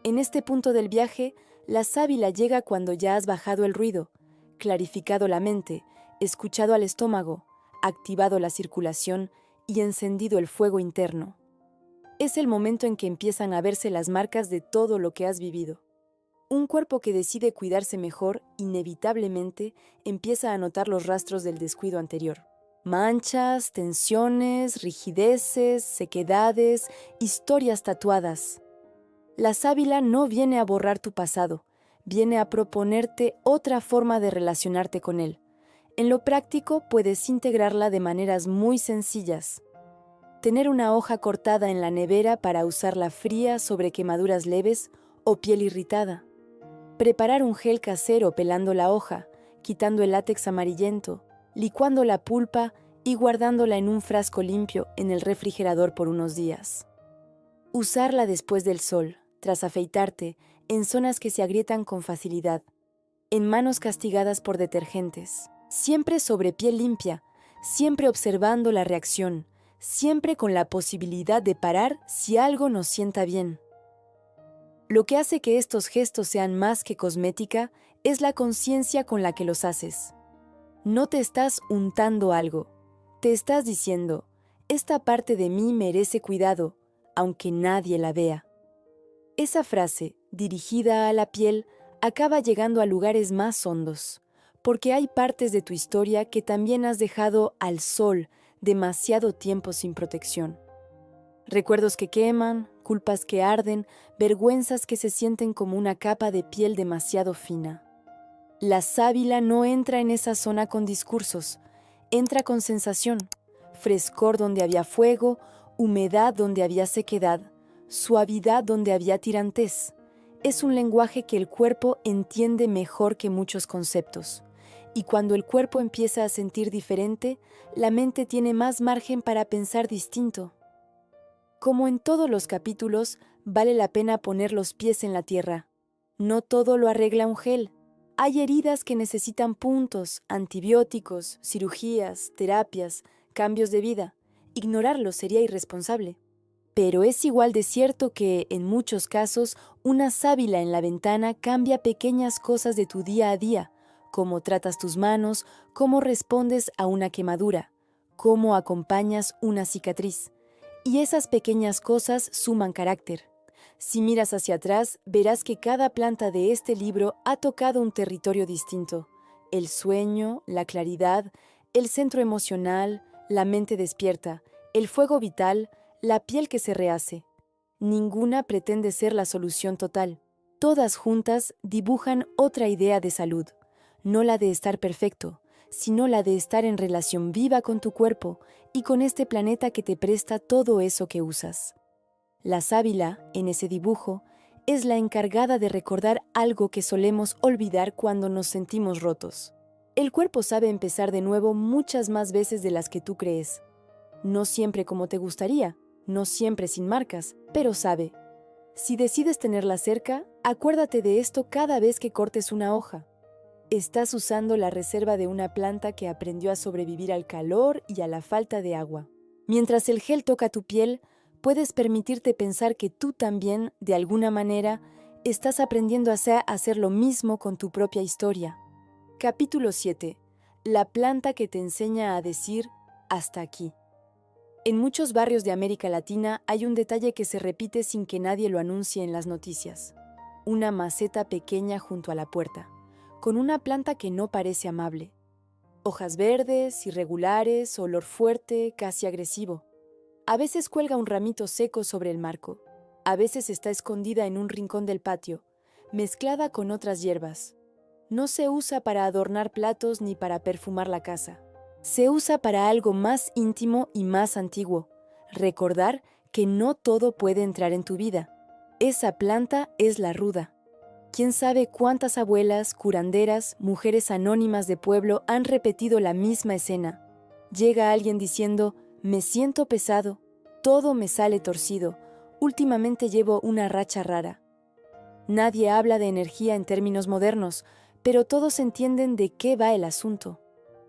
En este punto del viaje, la sábila llega cuando ya has bajado el ruido, clarificado la mente, escuchado al estómago, activado la circulación y encendido el fuego interno. Es el momento en que empiezan a verse las marcas de todo lo que has vivido. Un cuerpo que decide cuidarse mejor, inevitablemente, empieza a notar los rastros del descuido anterior. Manchas, tensiones, rigideces, sequedades, historias tatuadas. La sábila no viene a borrar tu pasado, viene a proponerte otra forma de relacionarte con él. En lo práctico puedes integrarla de maneras muy sencillas. Tener una hoja cortada en la nevera para usarla fría sobre quemaduras leves o piel irritada. Preparar un gel casero pelando la hoja, quitando el látex amarillento, licuando la pulpa y guardándola en un frasco limpio en el refrigerador por unos días. Usarla después del sol, tras afeitarte, en zonas que se agrietan con facilidad, en manos castigadas por detergentes, siempre sobre piel limpia, siempre observando la reacción, siempre con la posibilidad de parar si algo nos sienta bien. Lo que hace que estos gestos sean más que cosmética es la conciencia con la que los haces. No te estás untando algo, te estás diciendo: esta parte de mí merece cuidado, aunque nadie la vea. Esa frase, dirigida a la piel, acaba llegando a lugares más hondos, porque hay partes de tu historia que también has dejado al sol demasiado tiempo sin protección. Recuerdos que queman, culpas que arden, vergüenzas que se sienten como una capa de piel demasiado fina. La sábila no entra en esa zona con discursos, entra con sensación, frescor donde había fuego, humedad donde había sequedad, suavidad donde había tirantez. Es un lenguaje que el cuerpo entiende mejor que muchos conceptos. Y cuando el cuerpo empieza a sentir diferente, la mente tiene más margen para pensar distinto. Como en todos los capítulos, vale la pena poner los pies en la tierra. No todo lo arregla un gel. Hay heridas que necesitan puntos, antibióticos, cirugías, terapias, cambios de vida. Ignorarlos sería irresponsable. Pero es igual de cierto que, en muchos casos, una sábila en la ventana cambia pequeñas cosas de tu día a día, cómo tratas tus manos, cómo respondes a una quemadura, cómo acompañas una cicatriz. Y esas pequeñas cosas suman carácter. Si miras hacia atrás, verás que cada planta de este libro ha tocado un territorio distinto. El sueño, la claridad, el centro emocional, la mente despierta, el fuego vital, la piel que se rehace. Ninguna pretende ser la solución total. Todas juntas dibujan otra idea de salud, no la de estar perfecto, sino la de estar en relación viva con tu cuerpo y con este planeta que te presta todo eso que usas. La sábila, en ese dibujo, es la encargada de recordar algo que solemos olvidar cuando nos sentimos rotos. El cuerpo sabe empezar de nuevo muchas más veces de las que tú crees. No siempre como te gustaría, no siempre sin marcas, pero sabe. Si decides tenerla cerca, Acuérdate de esto cada vez que cortes una hoja. Estás usando la reserva de una planta que aprendió a sobrevivir al calor y a la falta de agua. Mientras el gel toca tu piel, puedes permitirte pensar que tú también, de alguna manera, estás aprendiendo a hacer lo mismo con tu propia historia. Capítulo 7. La planta que te enseña a decir hasta aquí. En muchos barrios de América Latina hay un detalle que se repite sin que nadie lo anuncie en las noticias. Una maceta pequeña junto a la puerta, con una planta que no parece amable. Hojas verdes, irregulares, olor fuerte, casi agresivo. A veces cuelga un ramito seco sobre el marco. A veces está escondida en un rincón del patio, mezclada con otras hierbas. No se usa para adornar platos ni para perfumar la casa. Se usa para algo más íntimo y más antiguo. Recordar que no todo puede entrar en tu vida. Esa planta es la ruda. ¿Quién sabe cuántas abuelas, curanderas, mujeres anónimas de pueblo han repetido la misma escena? Llega alguien diciendo, me siento pesado, todo me sale torcido, últimamente llevo una racha rara. Nadie habla de energía en términos modernos, pero todos entienden de qué va el asunto.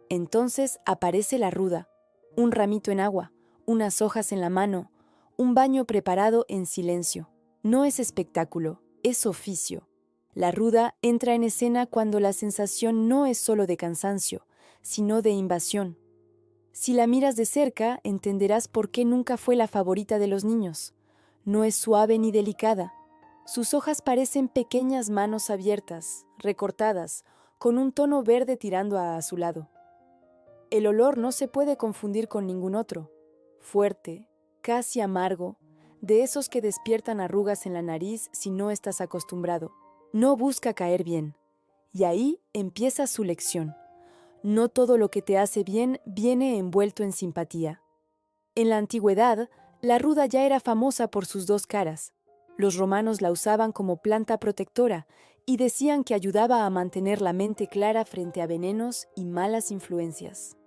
Entonces aparece la ruda, un ramito en agua, unas hojas en la mano, un baño preparado en silencio. No es espectáculo, es oficio. La ruda entra en escena cuando la sensación no es solo de cansancio, sino de invasión. Si la miras de cerca, entenderás por qué nunca fue la favorita de los niños. No es suave ni delicada. Sus hojas parecen pequeñas manos abiertas, recortadas, con un tono verde tirando a azulado. El olor no se puede confundir con ningún otro. Fuerte, casi amargo, de esos que despiertan arrugas en la nariz si no estás acostumbrado. No busca caer bien. Y ahí empieza su lección. No todo lo que te hace bien viene envuelto en simpatía. En la antigüedad, la ruda ya era famosa por sus dos caras. Los romanos la usaban como planta protectora y decían que ayudaba a mantener la mente clara frente a venenos y malas influencias.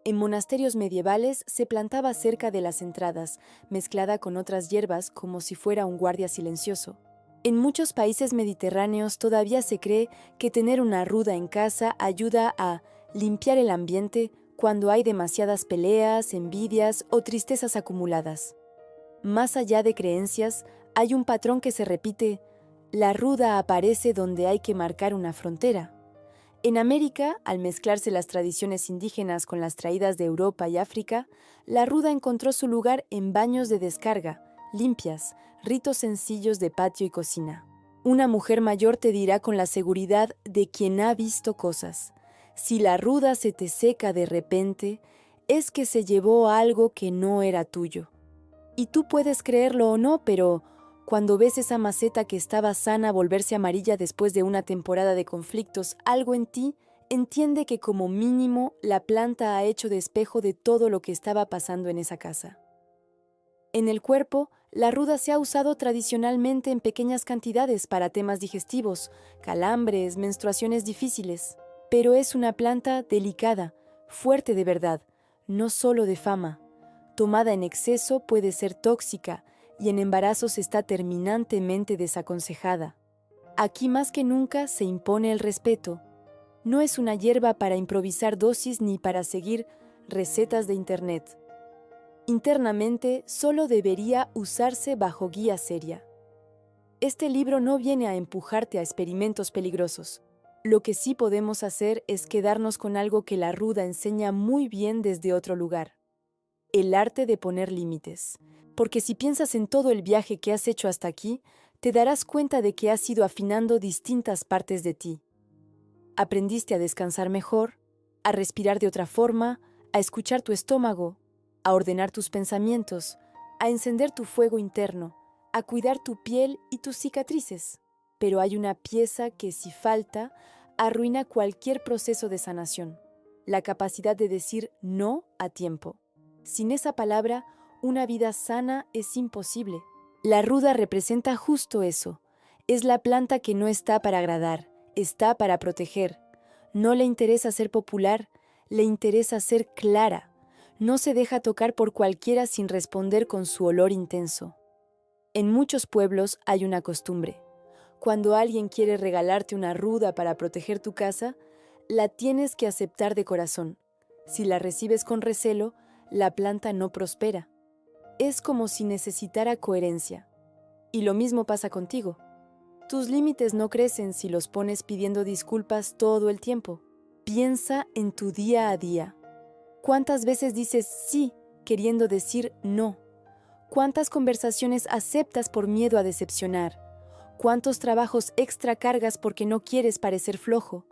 En monasterios medievales se plantaba cerca de las entradas, mezclada con otras hierbas como si fuera un guardia silencioso. En muchos países mediterráneos todavía se cree que tener una ruda en casa ayuda a limpiar el ambiente cuando hay demasiadas peleas, envidias o tristezas acumuladas. Más allá de creencias, hay un patrón que se repite: la ruda aparece donde hay que marcar una frontera. En América, al mezclarse las tradiciones indígenas con las traídas de Europa y África, la ruda encontró su lugar en baños de descarga, limpias, ritos sencillos de patio y cocina. Una mujer mayor te dirá con la seguridad de quien ha visto cosas: si la ruda se te seca de repente, es que se llevó algo que no era tuyo. Y tú puedes creerlo o no, pero cuando ves esa maceta que estaba sana volverse amarilla después de una temporada de conflictos, algo en ti entiende que como mínimo la planta ha hecho de espejo de todo lo que estaba pasando en esa casa. En el cuerpo, la ruda se ha usado tradicionalmente en pequeñas cantidades para temas digestivos, calambres, menstruaciones difíciles, pero es una planta delicada, fuerte de verdad, no solo de fama. Tomada en exceso puede ser tóxica y en embarazos está terminantemente desaconsejada. Aquí más que nunca se impone el respeto. No es una hierba para improvisar dosis ni para seguir recetas de internet. Internamente solo debería usarse bajo guía seria. Este libro no viene a empujarte a experimentos peligrosos. Lo que sí podemos hacer es quedarnos con algo que la ruda enseña muy bien desde otro lugar: el arte de poner límites. Porque si piensas en todo el viaje que has hecho hasta aquí, te darás cuenta de que has ido afinando distintas partes de ti. Aprendiste a descansar mejor, a respirar de otra forma, a escuchar tu estómago, a ordenar tus pensamientos, a encender tu fuego interno, a cuidar tu piel y tus cicatrices. Pero hay una pieza que, si falta, arruina cualquier proceso de sanación: la capacidad de decir no a tiempo. Sin esa palabra, una vida sana es imposible. La ruda representa justo eso. Es la planta que no está para agradar, está para proteger. No le interesa ser popular, le interesa ser clara. No se deja tocar por cualquiera sin responder con su olor intenso. En muchos pueblos hay una costumbre. Cuando alguien quiere regalarte una ruda para proteger tu casa, la tienes que aceptar de corazón. Si la recibes con recelo, la planta no prospera. Es como si necesitara coherencia. Y lo mismo pasa contigo. Tus límites no crecen si los pones pidiendo disculpas todo el tiempo. Piensa en tu día a día. ¿Cuántas veces dices sí queriendo decir no? ¿Cuántas conversaciones aceptas por miedo a decepcionar? ¿Cuántos trabajos extra cargas porque no quieres parecer flojo?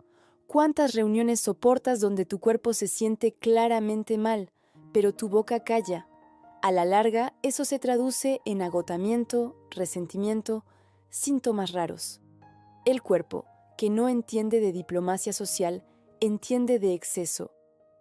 ¿Cuántas reuniones soportas donde tu cuerpo se siente claramente mal, pero tu boca calla? A la larga, eso se traduce en agotamiento, resentimiento, síntomas raros. El cuerpo, que no entiende de diplomacia social, entiende de exceso.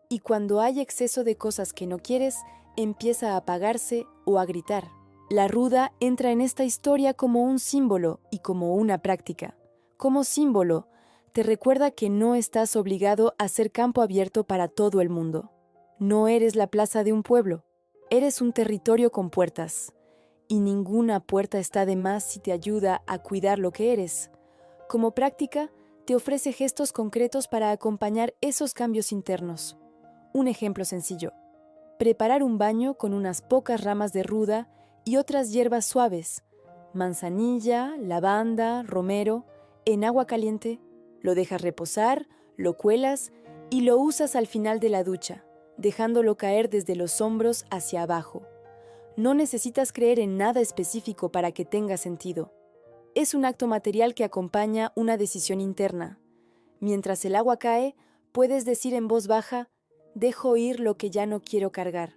Y cuando hay exceso de cosas que no quieres, empieza a apagarse o a gritar. La ruda entra en esta historia como un símbolo y como una práctica. Como símbolo, te recuerda que no estás obligado a ser campo abierto para todo el mundo. No eres la plaza de un pueblo, eres un territorio con puertas. Y ninguna puerta está de más si te ayuda a cuidar lo que eres. Como práctica, te ofrece gestos concretos para acompañar esos cambios internos. Un ejemplo sencillo: preparar un baño con unas pocas ramas de ruda y otras hierbas suaves, manzanilla, lavanda, romero, en agua caliente, lo dejas reposar, lo cuelas y lo usas al final de la ducha, dejándolo caer desde los hombros hacia abajo. No necesitas creer en nada específico para que tenga sentido. Es un acto material que acompaña una decisión interna. Mientras el agua cae, puedes decir en voz baja: dejo ir lo que ya no quiero cargar.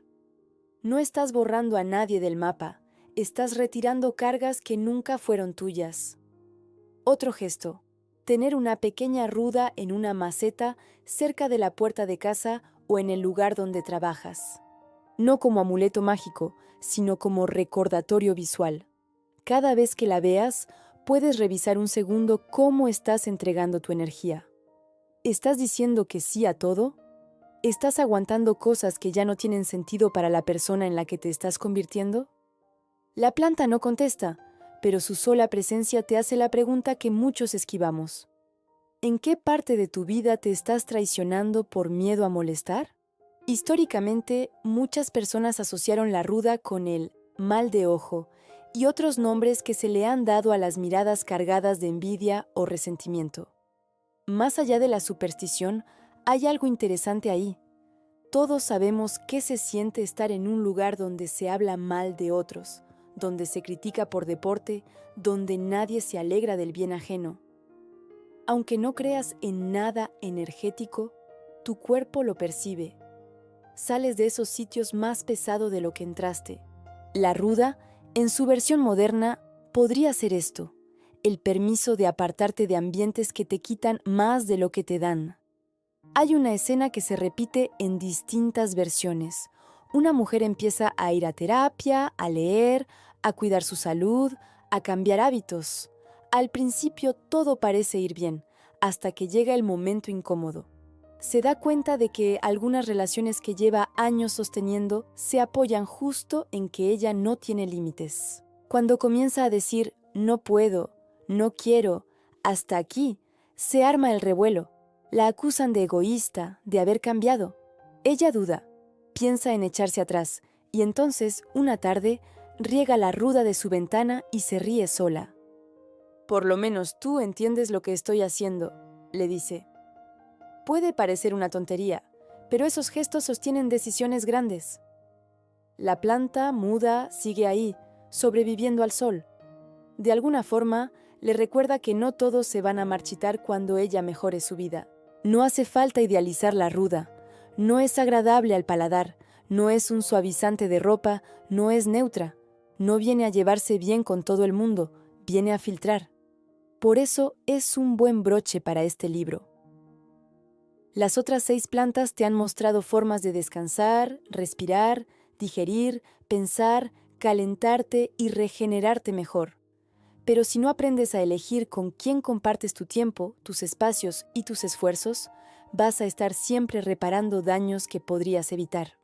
No estás borrando a nadie del mapa, estás retirando cargas que nunca fueron tuyas. Otro gesto: tener una pequeña ruda en una maceta cerca de la puerta de casa o en el lugar donde trabajas. No como amuleto mágico, sino como recordatorio visual. Cada vez que la veas, puedes revisar un segundo cómo estás entregando tu energía. ¿Estás diciendo que sí a todo? ¿Estás aguantando cosas que ya no tienen sentido para la persona en la que te estás convirtiendo? La planta no contesta, pero su sola presencia te hace la pregunta que muchos esquivamos. ¿En qué parte de tu vida te estás traicionando por miedo a molestar? Históricamente, muchas personas asociaron la ruda con el mal de ojo y otros nombres que se le han dado a las miradas cargadas de envidia o resentimiento. Más allá de la superstición, hay algo interesante ahí. Todos sabemos qué se siente estar en un lugar donde se habla mal de otros, donde se critica por deporte, donde nadie se alegra del bien ajeno. Aunque no creas en nada energético, tu cuerpo lo percibe. Sales de esos sitios más pesado de lo que entraste. La ruda, en su versión moderna, podría ser esto: el permiso de apartarte de ambientes que te quitan más de lo que te dan. Hay una escena que se repite en distintas versiones. Una mujer empieza a ir a terapia, a leer, a cuidar su salud, a cambiar hábitos. Al principio todo parece ir bien, hasta que llega el momento incómodo. Se da cuenta de que algunas relaciones que lleva años sosteniendo se apoyan justo en que ella no tiene límites. Cuando comienza a decir no puedo, no quiero, hasta aquí, se arma el revuelo. La acusan de egoísta, de haber cambiado. Ella duda, piensa en echarse atrás, y entonces, una tarde, riega la ruda de su ventana y se ríe sola. «Por lo menos tú entiendes lo que estoy haciendo», le dice. Puede parecer una tontería, pero esos gestos sostienen decisiones grandes. La planta, muda, sigue ahí, sobreviviendo al sol. De alguna forma, le recuerda que no todos se van a marchitar cuando ella mejore su vida. No hace falta idealizar la ruda. No es agradable al paladar, no es un suavizante de ropa, no es neutra. No viene a llevarse bien con todo el mundo, viene a filtrar. Por eso es un buen broche para este libro. Las otras 6 plantas te han mostrado formas de descansar, respirar, digerir, pensar, calentarte y regenerarte mejor. Pero si no aprendes a elegir con quién compartes tu tiempo, tus espacios y tus esfuerzos, vas a estar siempre reparando daños que podrías evitar.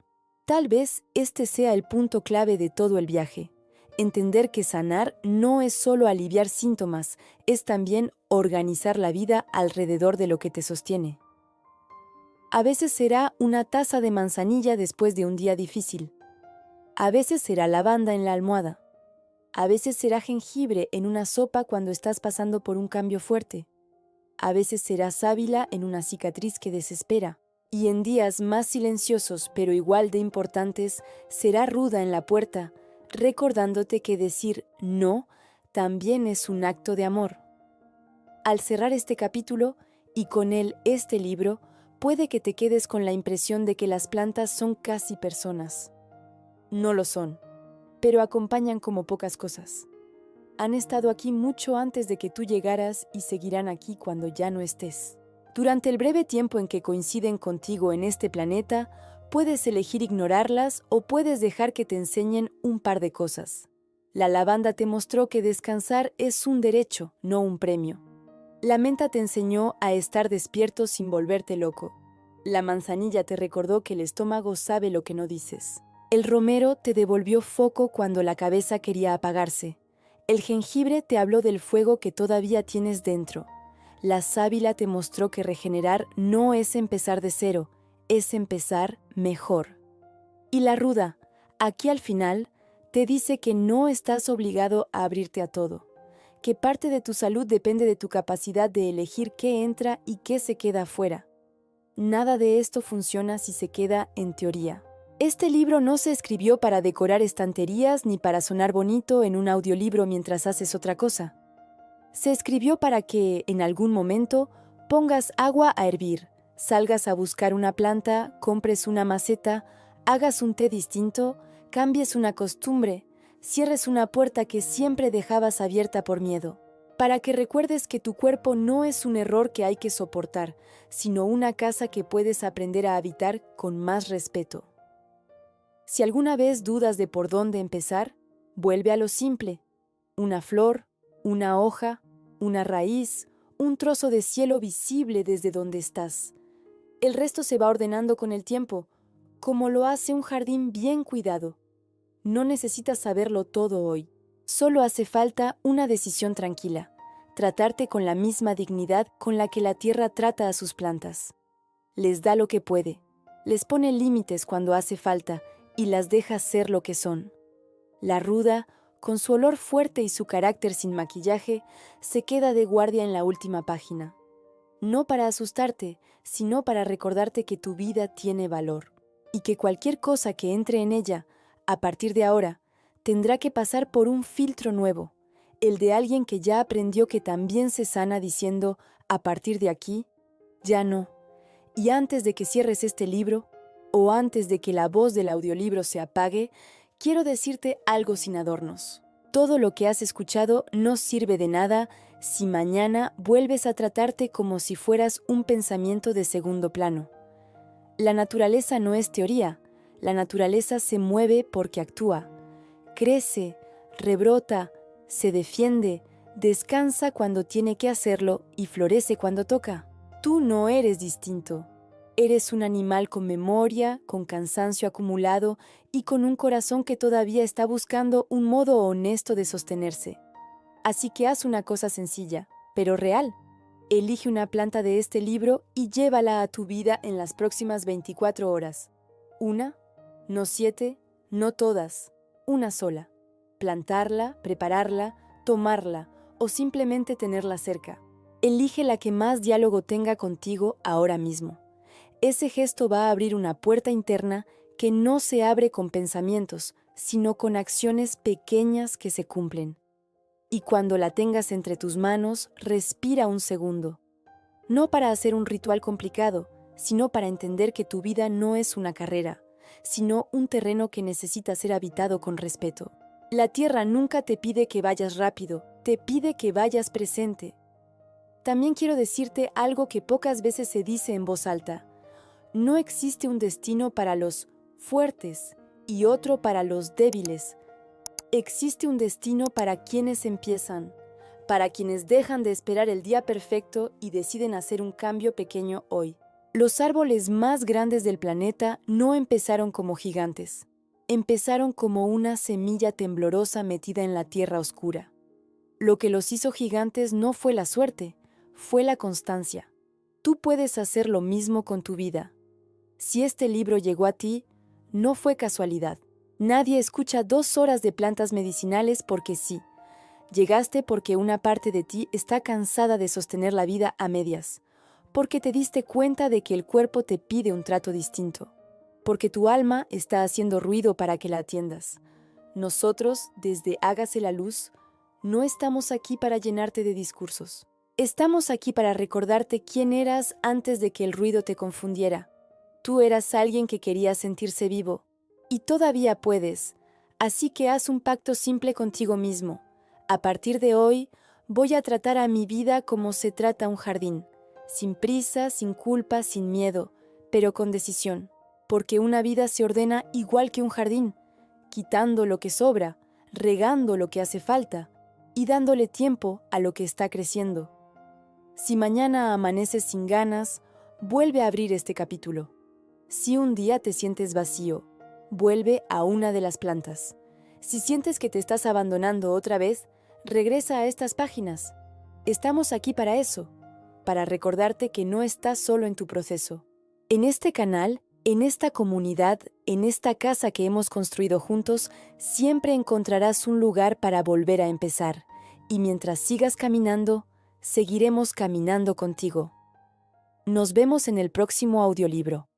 Tal vez este sea el punto clave de todo el viaje. Entender que sanar no es solo aliviar síntomas, es también organizar la vida alrededor de lo que te sostiene. A veces será una taza de manzanilla después de un día difícil. A veces será lavanda en la almohada. A veces será jengibre en una sopa cuando estás pasando por un cambio fuerte. A veces será sábila en una cicatriz que desespera. Y en días más silenciosos, pero igual de importantes, será ruda en la puerta, recordándote que decir no también es un acto de amor. Al cerrar este capítulo, y con él este libro, puede que te quedes con la impresión de que las plantas son casi personas. No lo son, pero acompañan como pocas cosas. Han estado aquí mucho antes de que tú llegaras y seguirán aquí cuando ya no estés. Durante el breve tiempo en que coinciden contigo en este planeta, puedes elegir ignorarlas o puedes dejar que te enseñen un par de cosas. La lavanda te mostró que descansar es un derecho, no un premio. La menta te enseñó a estar despierto sin volverte loco. La manzanilla te recordó que el estómago sabe lo que no dices. El romero te devolvió foco cuando la cabeza quería apagarse. El jengibre te habló del fuego que todavía tienes dentro. La sábila te mostró que regenerar no es empezar de cero, es empezar mejor. Y la ruda, aquí al final, te dice que no estás obligado a abrirte a todo, que parte de tu salud depende de tu capacidad de elegir qué entra y qué se queda afuera. Nada de esto funciona si se queda en teoría. Este libro no se escribió para decorar estanterías ni para sonar bonito en un audiolibro mientras haces otra cosa. Se escribió para que, en algún momento, pongas agua a hervir, salgas a buscar una planta, compres una maceta, hagas un té distinto, cambies una costumbre, cierres una puerta que siempre dejabas abierta por miedo, para que recuerdes que tu cuerpo no es un error que hay que soportar, sino una casa que puedes aprender a habitar con más respeto. Si alguna vez dudas de por dónde empezar, vuelve a lo simple: una flor, una hoja, una raíz, un trozo de cielo visible desde donde estás. El resto se va ordenando con el tiempo, como lo hace un jardín bien cuidado. No necesitas saberlo todo hoy. Solo hace falta una decisión tranquila: tratarte con la misma dignidad con la que la tierra trata a sus plantas. Les da lo que puede, les pone límites cuando hace falta y las deja ser lo que son. La ruda, con su olor fuerte y su carácter sin maquillaje, se queda de guardia en la última página. No para asustarte, sino para recordarte que tu vida tiene valor y que cualquier cosa que entre en ella, a partir de ahora, tendrá que pasar por un filtro nuevo, el de alguien que ya aprendió que también se sana diciendo: a partir de aquí, ya no. Y antes de que cierres este libro, o antes de que la voz del audiolibro se apague, quiero decirte algo sin adornos. Todo lo que has escuchado no sirve de nada si mañana vuelves a tratarte como si fueras un pensamiento de segundo plano. La naturaleza no es teoría, la naturaleza se mueve porque actúa. Crece, rebrota, se defiende, descansa cuando tiene que hacerlo y florece cuando toca. Tú no eres distinto. Eres un animal con memoria, con cansancio acumulado y con un corazón que todavía está buscando un modo honesto de sostenerse. Así que haz una cosa sencilla, pero real. Elige una planta de este libro y llévala a tu vida en las próximas 24 horas. Una, no 7, no todas, una sola. Plantarla, prepararla, tomarla o simplemente tenerla cerca. Elige la que más diálogo tenga contigo ahora mismo. Ese gesto va a abrir una puerta interna que no se abre con pensamientos, sino con acciones pequeñas que se cumplen. Y cuando la tengas entre tus manos, respira un segundo. No para hacer un ritual complicado, sino para entender que tu vida no es una carrera, sino un terreno que necesita ser habitado con respeto. La tierra nunca te pide que vayas rápido, te pide que vayas presente. También quiero decirte algo que pocas veces se dice en voz alta. No existe un destino para los fuertes y otro para los débiles. Existe un destino para quienes empiezan, para quienes dejan de esperar el día perfecto y deciden hacer un cambio pequeño hoy. Los árboles más grandes del planeta no empezaron como gigantes. empezaron como una semilla temblorosa metida en la tierra oscura. Lo que los hizo gigantes no fue la suerte, fue la constancia. Tú puedes hacer lo mismo con tu vida. Si este libro llegó a ti, no fue casualidad. Nadie escucha 2 horas de plantas medicinales porque sí. Llegaste porque una parte de ti está cansada de sostener la vida a medias, porque te diste cuenta de que el cuerpo te pide un trato distinto, porque tu alma está haciendo ruido para que la atiendas. Nosotros, desde Hágase la Luz, no estamos aquí para llenarte de discursos. Estamos aquí para recordarte quién eras antes de que el ruido te confundiera. Tú eras alguien que quería sentirse vivo, y todavía puedes, así que haz un pacto simple contigo mismo. A partir de hoy, voy a tratar a mi vida como se trata un jardín, sin prisa, sin culpa, sin miedo, pero con decisión, porque una vida se ordena igual que un jardín, quitando lo que sobra, regando lo que hace falta y dándole tiempo a lo que está creciendo. Si mañana amaneces sin ganas, vuelve a abrir este capítulo. Si un día te sientes vacío, vuelve a una de las plantas. Si sientes que te estás abandonando otra vez, regresa a estas páginas. Estamos aquí para eso, para recordarte que no estás solo en tu proceso. En este canal, en esta comunidad, en esta casa que hemos construido juntos, siempre encontrarás un lugar para volver a empezar. Y mientras sigas caminando, seguiremos caminando contigo. Nos vemos en el próximo audiolibro.